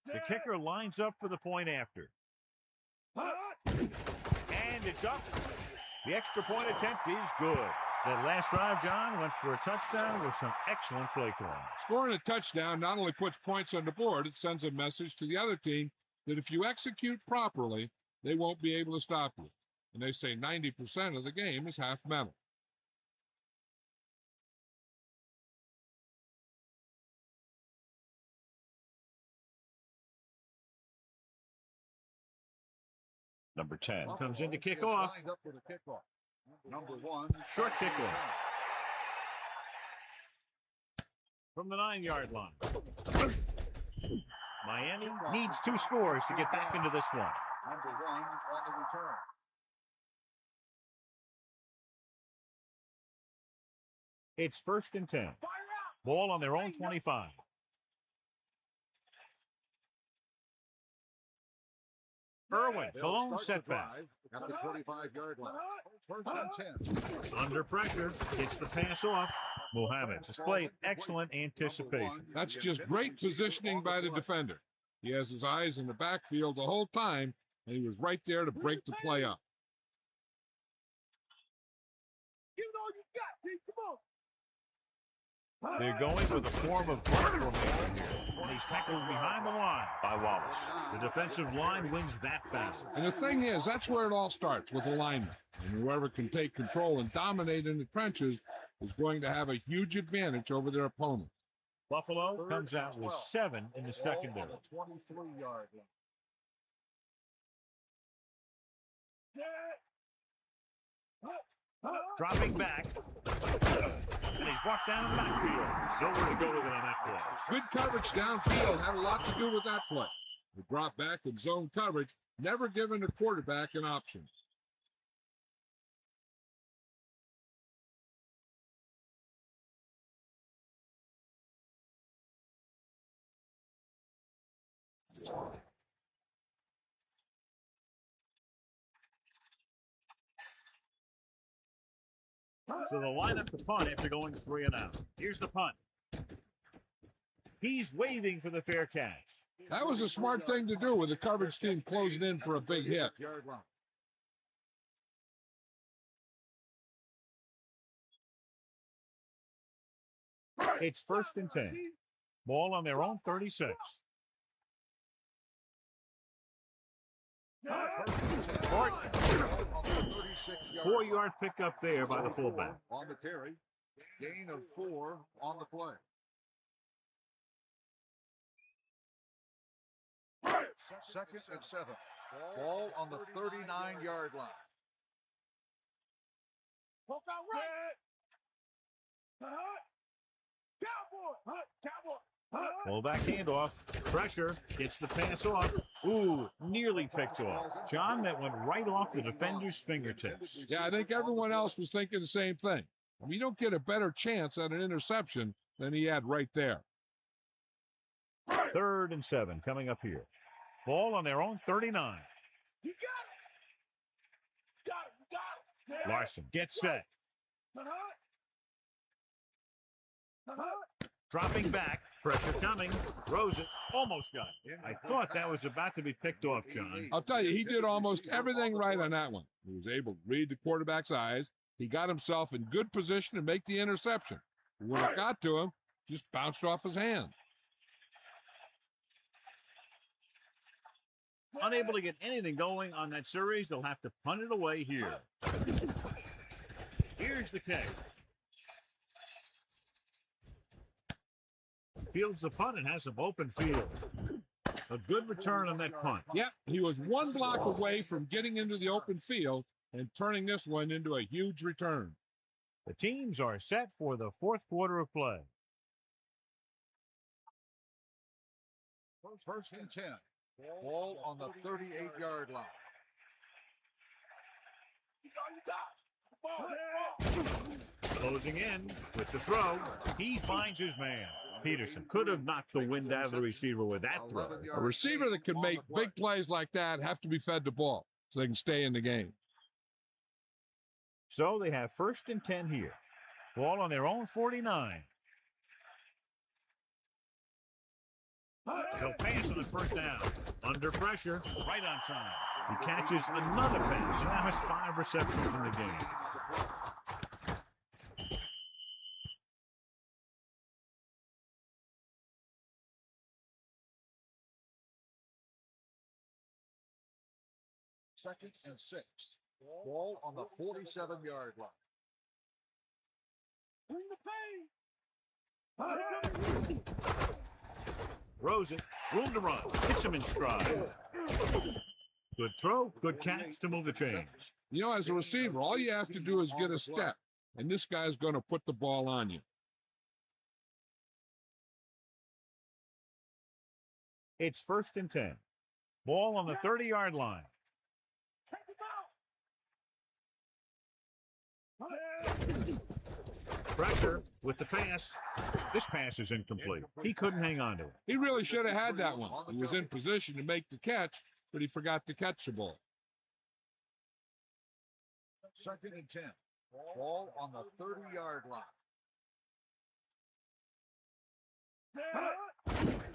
The kicker lines up for the point after. And it's up. The extra point attempt is good. That last drive, John, went for a touchdown with some excellent play calling. Scoring a touchdown not only puts points on the board, it sends a message to the other team that if you execute properly, they won't be able to stop you. And they say 90% of the game is half mental. Number 10 comes in to kick off. Lined up for the kickoff. Number 1. Short kickoff. From the 9-yard line. Miami needs 2 scores to get back into this one. Number 1 on the return. It's first and 10. Ball on their own 25. Irwin, the lone setback. At the 25-yard line. First and 10. Under pressure, gets the pass off. Mohammed displayed excellent anticipation. That's just great positioning by the defender. He has his eyes in the backfield the whole time, and he was right there to break the play up. Give it all you got, Pete. Come on. They're going with a form of guard formation, and he's tackled behind the line by Wallace. The defensive line wins that battle. And the thing is, that's where it all starts, with alignment. And whoever can take control and dominate in the trenches is going to have a huge advantage over their opponent. Buffalo comes out with 7 in the secondary. 23-yard line. Dropping back. And he's brought down in the backfield. Nowhere to go with it on that play. Good coverage downfield had a lot to do with that play. The drop back and zone coverage, never giving the quarterback an option. So they'll line up the punt after going 3 and out. Here's the punt. He's waving for the fair catch. That was a smart thing to do with the coverage team closing in for a big hit. It's 1st and 10. Ball on their own 36. 4-yard pickup there by the fullback. On the carry, gain of 4 on the play. Second and 7. Ball on the 39-yard line. Fullback handoff. Pressure. Gets the pass off. Ooh, nearly picked off. John, that went right off the defender's fingertips. Yeah, I think everyone else was thinking the same thing. You don't get a better chance at an interception than he had right there. 3rd and 7 coming up here. Ball on their own 39. You got it. Larson gets set. Dropping back. Pressure coming. Throws it. Almost got it. I thought that was about to be picked off, John. I'll tell you, he did almost everything right on that one. He was able to read the quarterback's eyes. He got himself in good position to make the interception. When it got to him, just bounced off his hand. Unable to get anything going on that series, they'll have to punt it away here. Here's the kick. Fields the punt and has some open field. A good return on that punt. Yep, he was one block away from getting into the open field and turning this one into a huge return. The teams are set for the 4th quarter of play. 1st and 10. Ball on the 38-yard line. Closing in with the throw. He finds his man. Peterson could have knocked the wind out of the receiver with that throw. A receiver that can make big plays like that have to be fed the ball so they can stay in the game. So they have 1st and 10 here. Ball on their own 49. They'll pass on the 1st down. Under pressure, right on time. He catches another pass and now has 5 receptions in the game. Second and 6. Ball on the 47-yard line. Throws it. Room to run. Hits him in stride. Good throw. Good catch to move the chains. You know, as a receiver, all you have to do is get a step, and this guy's going to put the ball on you. It's 1st and 10. Ball on the 30-yard line. Pressure with the pass. This pass is incomplete. He couldn't hang on to it. He really should have had that one. He was in position to make the catch, but he forgot to catch the ball. 2nd and 10. Ball on the 30-yard line.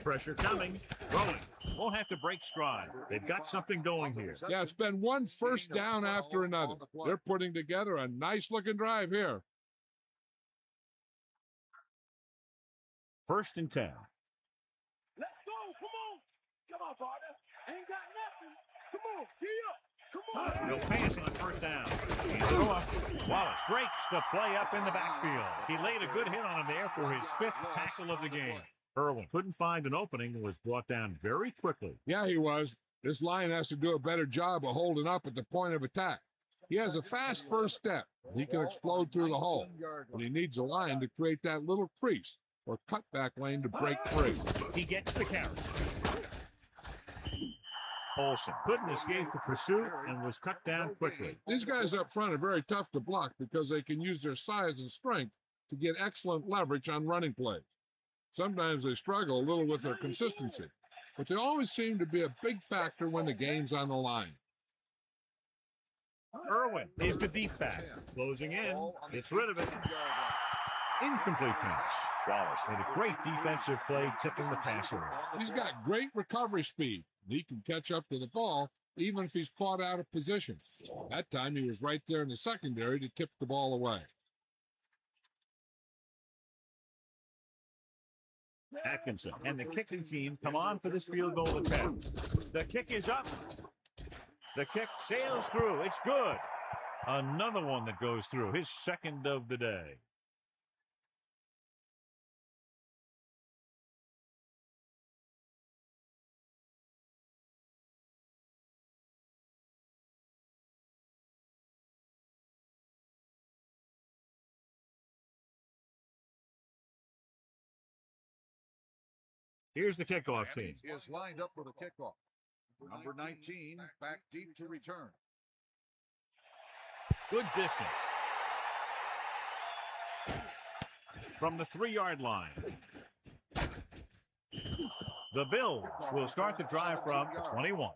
Pressure coming. Rolling. Won't have to break stride. They've got something going here. Yeah, it's been one 1st down after another. They're putting together a nice-looking drive here. 1st and 10. Let's go. Come on, partner. Ain't got nothing. Come on. He'll pass on the 1st down. Hands it off. Wallace breaks the play up in the backfield. He laid a good hit on him there for his 5th tackle of the game. Irwin couldn't find an opening and was brought down very quickly. Yeah, he was. This line has to do a better job of holding up at the point of attack. He has a fast 1st step. He can explode through the hole, but he needs a line to create that little crease or cutback lane to break free. He gets the carry. Olsen couldn't escape the pursuit and was cut down quickly. These guys up front are very tough to block because they can use their size and strength to get excellent leverage on running plays. Sometimes they struggle a little with their consistency, but they always seem to be a big factor when the game's on the line. Irwin is the deep back. Closing in. Gets rid of it. Incomplete pass. Wallace made a great defensive play, tipping the pass away. He's got great recovery speed. He can catch up to the ball, even if he's caught out of position. That time, he was right there in the secondary to tip the ball away. Atkinson and the kicking team come on for this field goal attempt. The kick is up. The kick sails through. It's good. Another one that goes through, his second of the day. Here's the kickoff team. Is lined up for the kickoff. Number 19, back deep to return. Good distance. From the 3-yard line. The Bills will start the drive from the 21.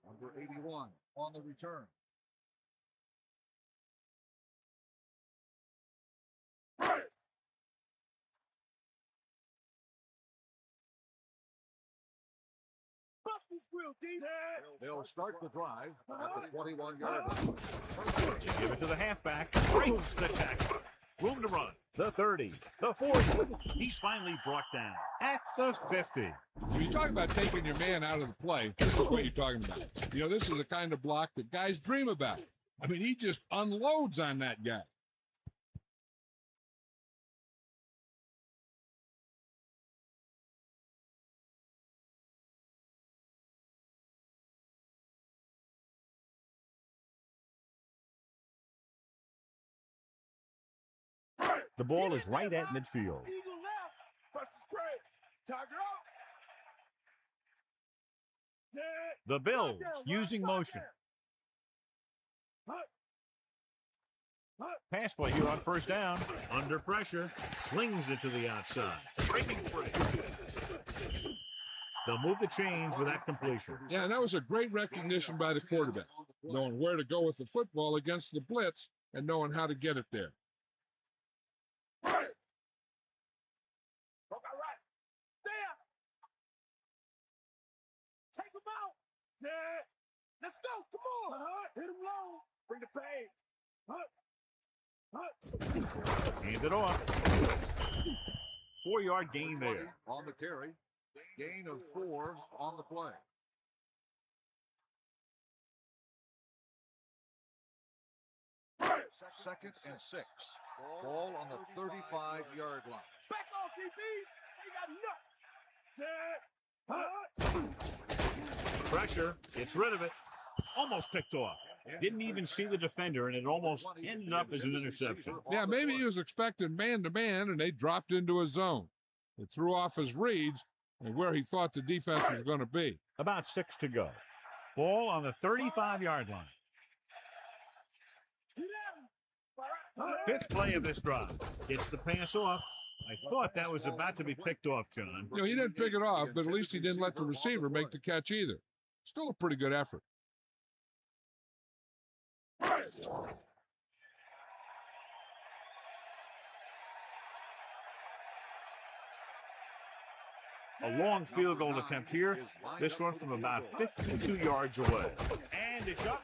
Number 81 on the return. They'll start the drive at the 21-yard line. Give it to the halfback. Breaks the tackle. Room to run. The 30. The 40. He's finally brought down at the 50. When you talk about taking your man out of the play, this is what you're talking about. You know, this is the kind of block that guys dream about. I mean, he just unloads on that guy. The ball is right at midfield. The Bills using motion. Pass play here on first down. Under pressure. Slings it to the outside. Breaking free. They'll move the chains with that completion. Yeah, and that was a great recognition by the quarterback, knowing where to go with the football against the blitz and knowing how to get it there. Take him out. Yeah. Let's go. Come on. Hit him low. Bring the pain. Hand it off. 4-yard gain there. On the carry. Gain of 4 on the play. Second and 6. Ball on the 35-yard line. Back off, DB. They got nuts. Pressure. Gets rid of it. Almost picked off. Didn't even see the defender, and it almost ended up as an interception. Yeah, maybe he was expecting man-to-man, and they dropped into a zone. It threw off his reads and where he thought the defense was going to be. About 6 to go. Ball on the 35-yard line. 5th play of this drive. Gets the pass off. I thought that was about to be picked off, John. You know, he didn't pick it off, but at least he didn't let the receiver make the catch either. Still a pretty good effort. A long field goal attempt here. This one from about 52 yards away. And it's up.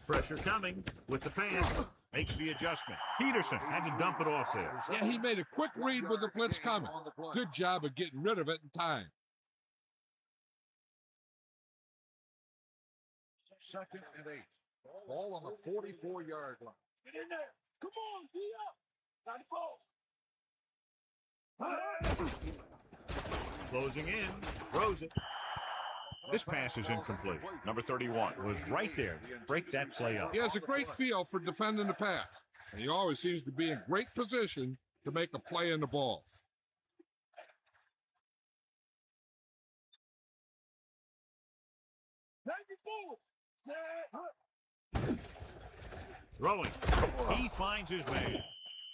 Pressure coming with the pass. Makes the adjustment. Peterson had to dump it off there. Yeah, he made a quick read with the blitz coming. Good job of getting rid of it in time. Second and 8. Ball on the 44-yard line. Get in there. Come on, D up. Closing in. Throws it. This pass is incomplete. Number 31 was right there to break that play up. He has a great feel for defending the pass, and he always seems to be in great position to make a play in the ball. Throwing. He finds his man.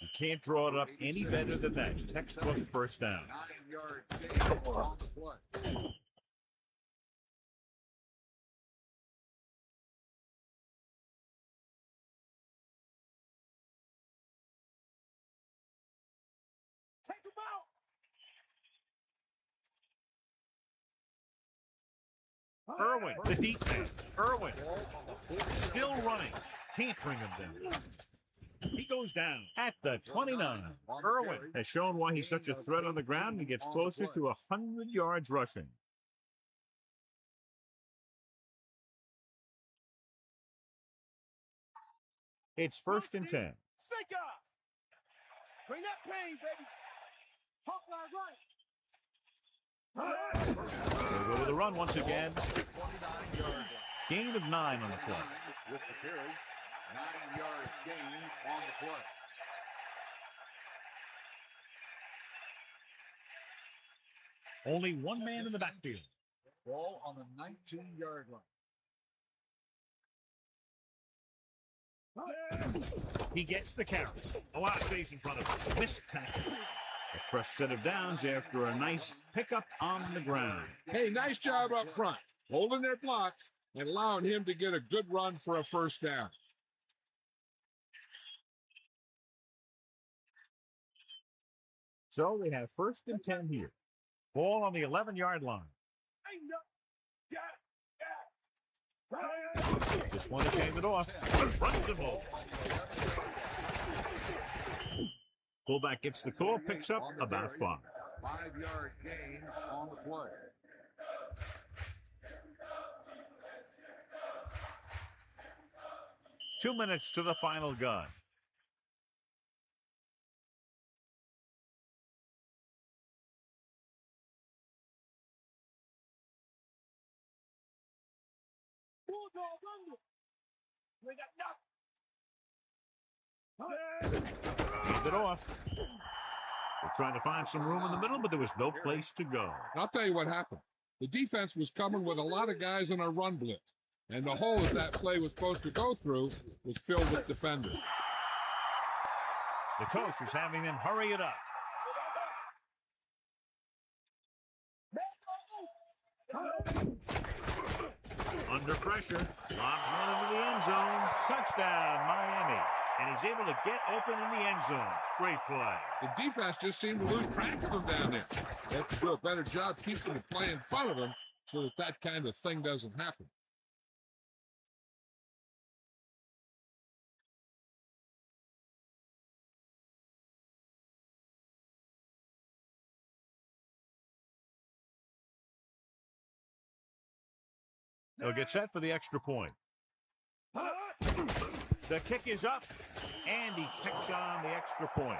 You can't draw it up any better than that. Textbook first down. 9-yard gain on the play. Take him out. Irwin, the deep man. Irwin, still running. Can't bring him down. He goes down at the 29. Irwin has shown why he's such a threat on the ground and gets closer to 100 yards rushing. It's 1st and 10. Snake up. Bring that pain, baby. Hawk line right. They'll go to the run once again. 29-yard line. Gain of 9 on the play. With the carry. 9-yard gain on the play. Only one man in the backfield. Ball on the 19-yard line. He gets the carry. A lot stays in front of him. Missed tackle. A fresh set of downs after a nice pickup on the ground. Hey, nice job up front, holding their block and allowing him to get a good run for a first down. So we have 1st and 10 here. Ball on the 11-yard line. Just want to hand it off. Runs and ball. Fullback gets the call, picks up about 5. 5-yard gain on the play. Two minutes to the final gun. Bulldog under. We got nothing. Hand it off. They're trying to find some room in the middle, but there was no place to go. I'll tell you what happened. The defense was coming with a lot of guys in a run blitz, and the hole that play was supposed to go through was filled with defenders. The coach is having them hurry it up. Under pressure, lobs one into the end zone. Touchdown, Miami. And he's able to get open in the end zone. Great play. The defense just seemed to lose track of them down there. They have to do a better job keeping the play in front of them so that that kind of thing doesn't happen. They'll get set for the extra point. The kick is up, and he kicks on the extra point.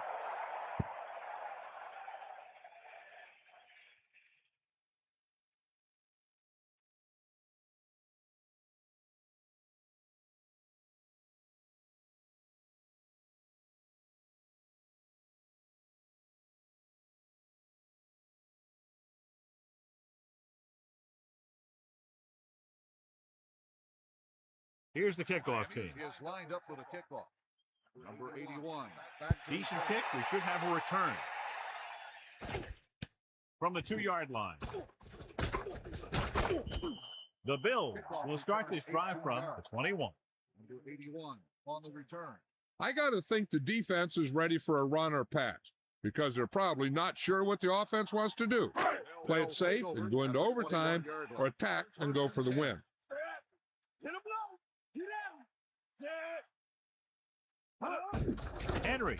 Here's the kickoff team. He is lined up for the kickoff. Number 81. Decent kick. We should have a return. From the 2-yard line. The Bills will start this drive from the 21. Number 81 on the return. I got to think the defense is ready for a run or pass because they're probably not sure what the offense wants to do. Play it safe and go into overtime or attack and go for the win. Henry.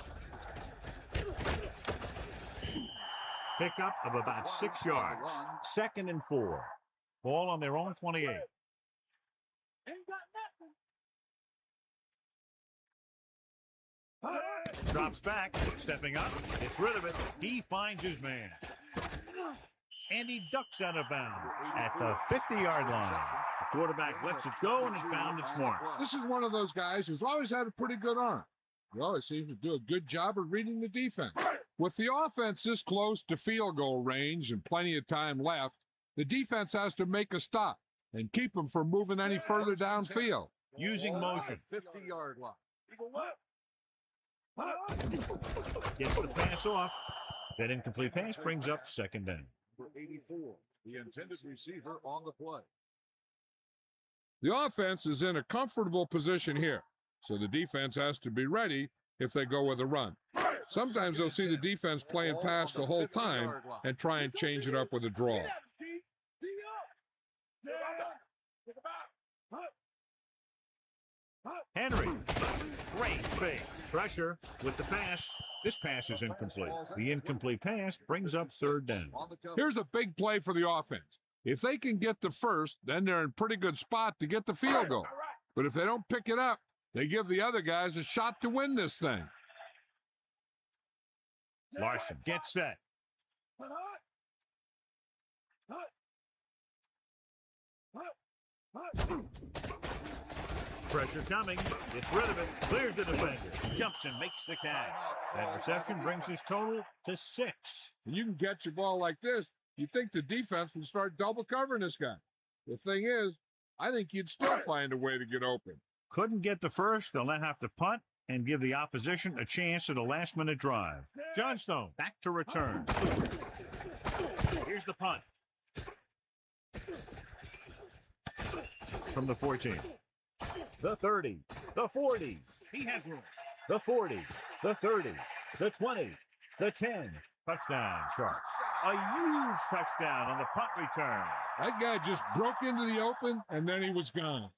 Pickup of about 6 yards. 2nd and 4. Ball on their own 28. Drops back, stepping up, gets rid of it. He finds his man. And he ducks out of bounds at the 50-yard line. The quarterback lets it go, and it found its mark. This is one of those guys who's always had a pretty good arm. He always seems to do a good job of reading the defense. With the offense this close to field goal range and plenty of time left, the defense has to make a stop and keep them from moving any further downfield. Using motion. 50-yard line. Gets the pass off. That incomplete pass brings up second down. For 84, the intended receiver on the play. The offense is in a comfortable position here, so the defense has to be ready if they go with a run. Sometimes they'll see the defense playing pass the whole time and try and change it up with a draw. Henry, great fake. Pressure with the pass. This pass is incomplete. The incomplete pass brings up third down. Here's a big play for the offense. If they can get the first, then they're in pretty good spot to get the field goal. But if they don't pick it up, they give the other guys a shot to win this thing. Larson gets set. Pressure coming. Gets rid of it. Clears the defender. Jumps and makes the catch. That reception brings his total to 6. When you can catch a ball like this, you'd think the defense would start double covering this guy. The thing is, I think you'd still find a way to get open. Couldn't get the first. They'll then have to punt and give the opposition a chance at a last-minute drive. Johnstone back to return. Here's the punt. From the 14. The 30. The 40. He has room. The 40. The 30. The 20. The 10. Touchdown, Sharks. A huge touchdown on the punt return. That guy just broke into the open, and then he was gone.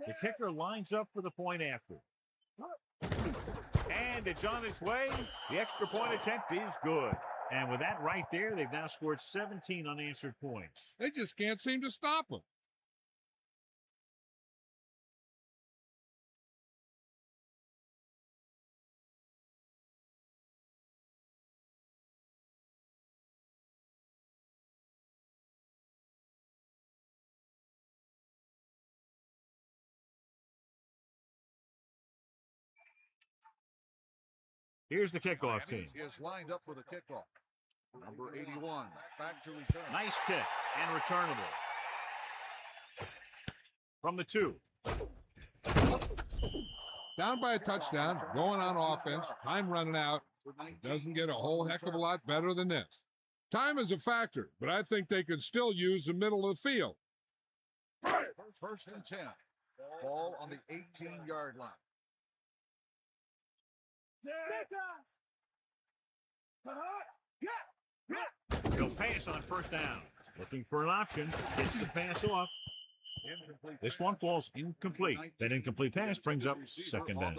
The kicker lines up for the point after. And it's on its way. The extra point attempt is good. And with that right there, they've now scored 17 unanswered points. They just can't seem to stop him. Here's the kickoff team. Is lined up for the kickoff. Number 81, back to return. Nice kick and returnable. From the 2. Down by a touchdown, going on offense, time running out. It doesn't get a whole heck of a lot better than this. Time is a factor, but I think they could still use the middle of the field. First and 10. Ball on the 18-yard line. He'll pass on first down. Looking for an option. Gets the pass off. This one falls incomplete. That incomplete pass brings up second down.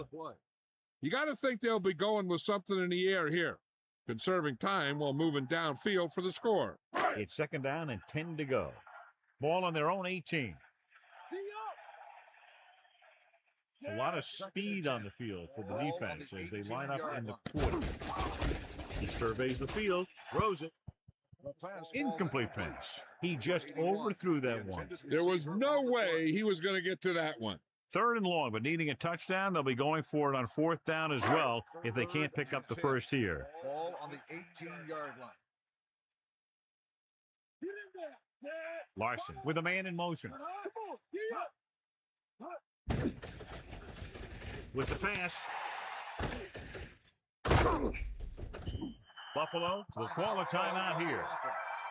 You got to think they'll be going with something in the air here, conserving time while moving downfield for the score. It's second down and 10 to go. Ball on their own 18. A lot of speed on the field for the defense as they line up in the quarter. He surveys the field, throws it. Incomplete pass. He just overthrew that one. There was no way he was going to get to that one. Third and long, but needing a touchdown, they'll be going for it on fourth down as well if they can't pick up the first here. Ball on the 18-yard line. Larson with a man in motion. With the pass. Buffalo will call a timeout here.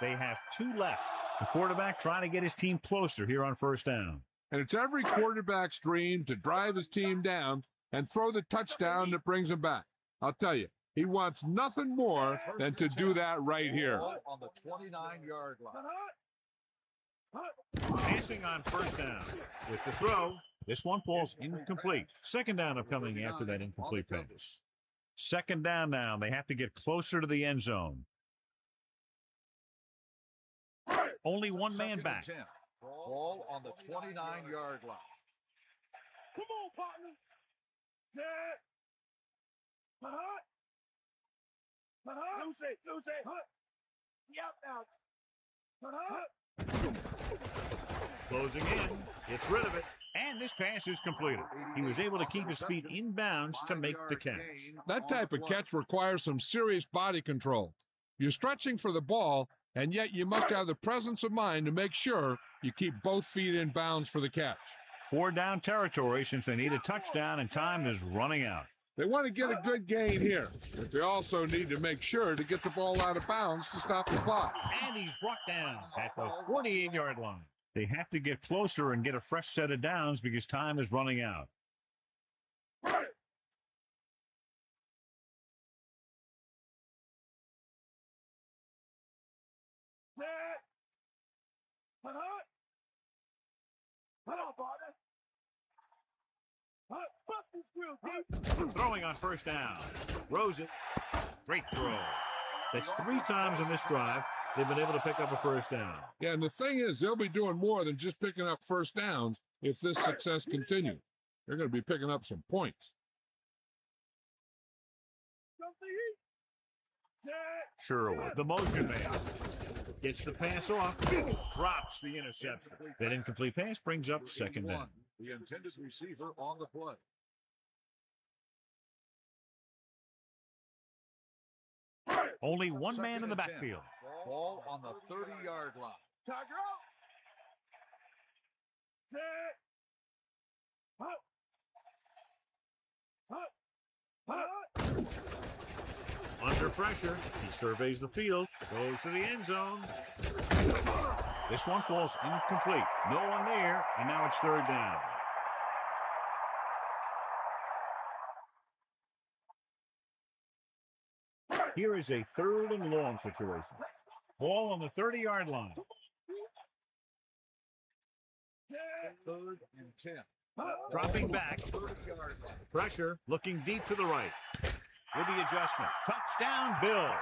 They have 2 left. The quarterback trying to get his team closer here on first down. And it's every quarterback's dream to drive his team down and throw the touchdown that brings him back. I'll tell you, he wants nothing more than to do that right here. On the 29-yard line. Passing on first down. With the throw, this one falls incomplete. Second down upcoming after that incomplete pass. Second down now. They have to get closer to the end zone. Only one man back. Ball on the 29-yard line. Come on, partner. Lose it. Yep, now. Closing in. Gets rid of it. And And this pass is completed. He was able to keep his feet in bounds to make the catch. That type of catch requires some serious body control. You're stretching for the ball, and yet you must have the presence of mind to make sure you keep both feet in bounds for the catch. 4 down territory since they need a touchdown and time is running out. They want to get a good gain here, but they also need to make sure to get the ball out of bounds to stop the clock. And he's brought down at the 48-yard line. They have to get closer and get a fresh set of downs because time is running out. Throwing on first down. Throws it. Great throw. That's 3 times in this drive they've been able to pick up a first down. Yeah, and the thing is, they'll be doing more than just picking up first downs if this success continues. They're going to be picking up some points. Sherwood, the motion man, gets the pass off, drops the interception. That incomplete pass brings up second down. The intended receiver on the play. Only one man in the backfield. Ball on the 30-yard line. Tiger out. Under pressure, he surveys the field, goes to the end zone. This one falls incomplete. No one there, and now it's third down. Here is a 3rd and long situation. Ball on the 30-yard line. 3rd and 10. Dropping back. Pressure, looking deep to the right. With the adjustment. Touchdown, Bills.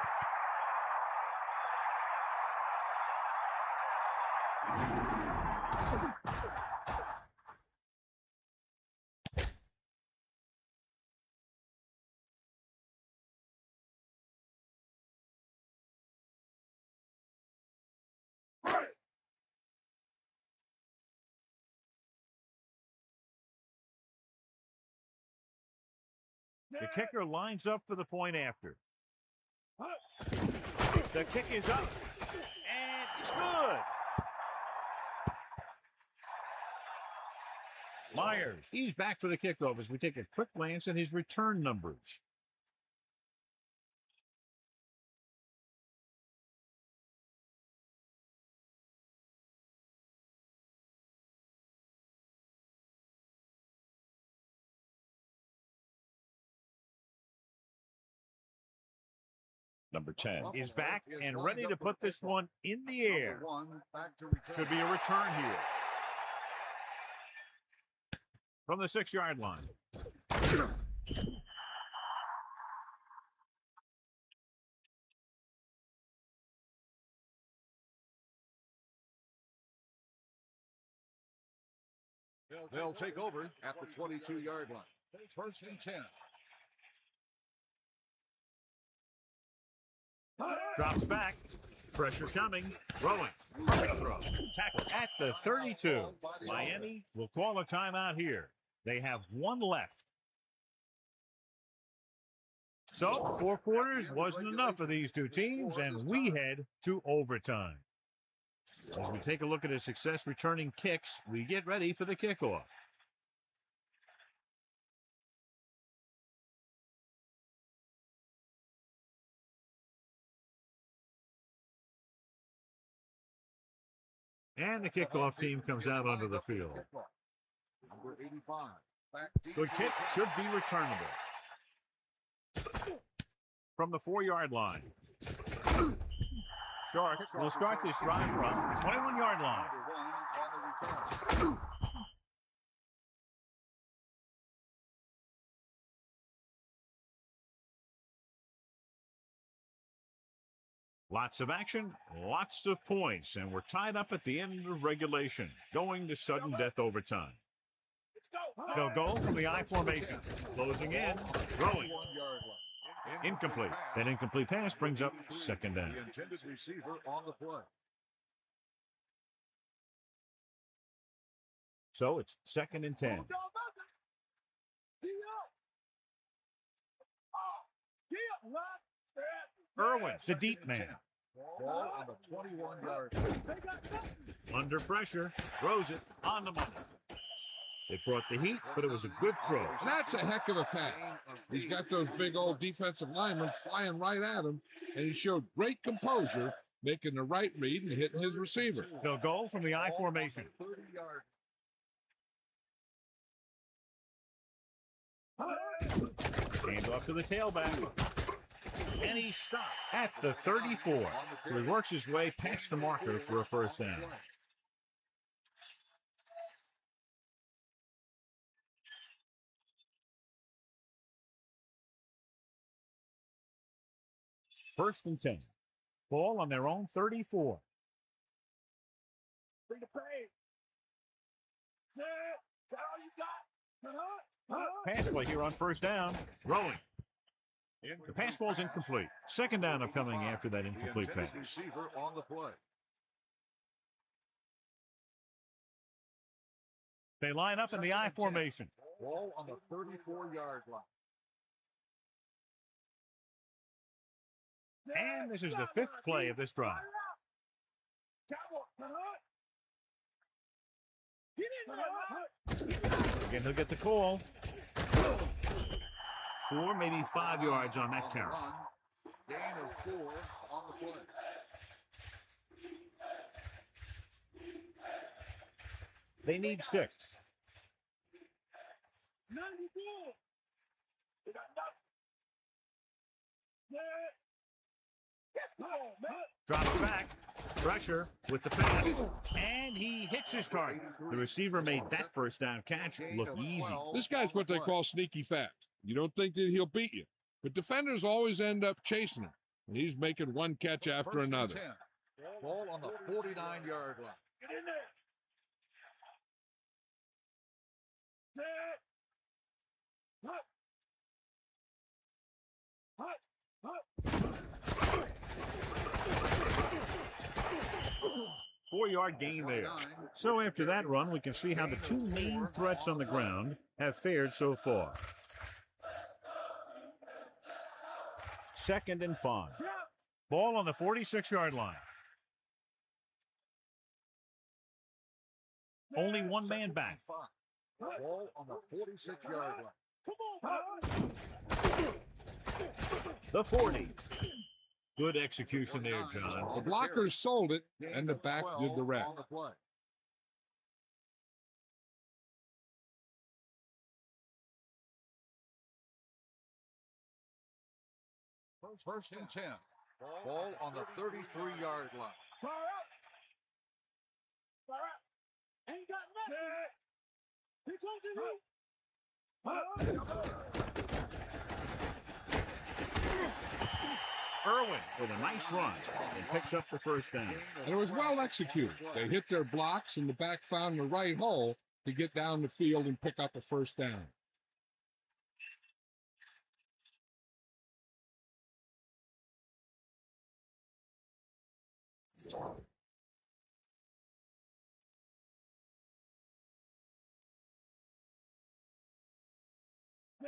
The kicker lines up for the point after. The kick is up, and it's good. Myers, he's back for the kickoff as we take a quick glance at his return numbers. Number 10 is back and ready to put this one in the air. Should be a return here. From the 6-yard line. They'll take over at the 22-yard line. 1st and 10. Drops back. Pressure coming. Throwing. Perfect throw. Tackle at the 32. Miami will call a timeout here. They have one left. So, 4 quarters wasn't enough for these two teams, and we head to overtime. As we take a look at his success returning kicks, we get ready for the kickoff. And the kickoff team comes out onto the field. Number 85. Good kick should be returnable. From the 4-yard line. Sharks will start this drive from 21-yard line. Lots of action, lots of points, and we're tied up at the end of regulation, going to sudden death overtime. They'll go from the I formation, closing in, throwing. Incomplete. That incomplete pass brings up second down. The intended receiver on the play. So it's 2nd and 10. Irwin, the deep man. Ball on the 21-yard. Under pressure, throws it on the money. It brought the heat, but it was a good throw. That's a heck of a pass. He's got those big old defensive linemen flying right at him, and he showed great composure, making the right read and hitting his receiver. They'll go from the I formation. 30-yard. Hand off to the tailback. And he stopped at the 34. So he works his way past the marker for a first down. First and 10. Ball on their own 34. Bring the pain. That's all you got. Pass play here on first down. Rolling. The pass ball's incomplete. Second down upcoming after that incomplete pass. Receiver on the play. They line up in the I formation. Ball on the 34-yard line. And this is the 5th play of this drive. Again, he'll get the call. 4, maybe 5 yards on that carry. Gain of 4 on the play. They need 6. Drops back. Pressure with the pass. And he hits his target. The receiver made that first down catch look easy. This guy's what they call sneaky fast. You don't think that he'll beat you, but defenders always end up chasing him, and he's making one catch after another. Ball on the 49-yard line. Get in there. 4-yard gain there. So after that run, we can see how the two main threats on the ground have fared so far. 2nd and 5. Ball on the 46-yard line. Only one man back. Ball on the 46-yard line. The 40. Good execution there, John. The blockers sold it, and the back did the rest. First and 10. Ball on the 33-yard line. Fire up. Fire up. Ain't got nothing. Here comes the heat. Irwin with a nice run and picks up the first down. And it was well executed. They hit their blocks, and the back found the right hole to get down the field and pick up a first down.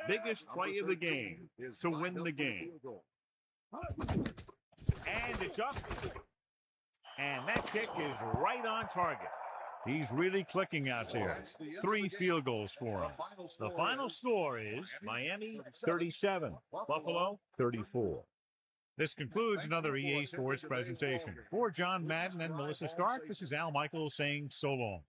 Biggest play of the game to win the game. And it's up. And that kick is right on target. He's really clicking out there. 3 field goals for him. The final score is Miami 37, Buffalo 34. This concludes another EA Sports presentation. For John Madden and Melissa Stark, this is Al Michaels saying so long.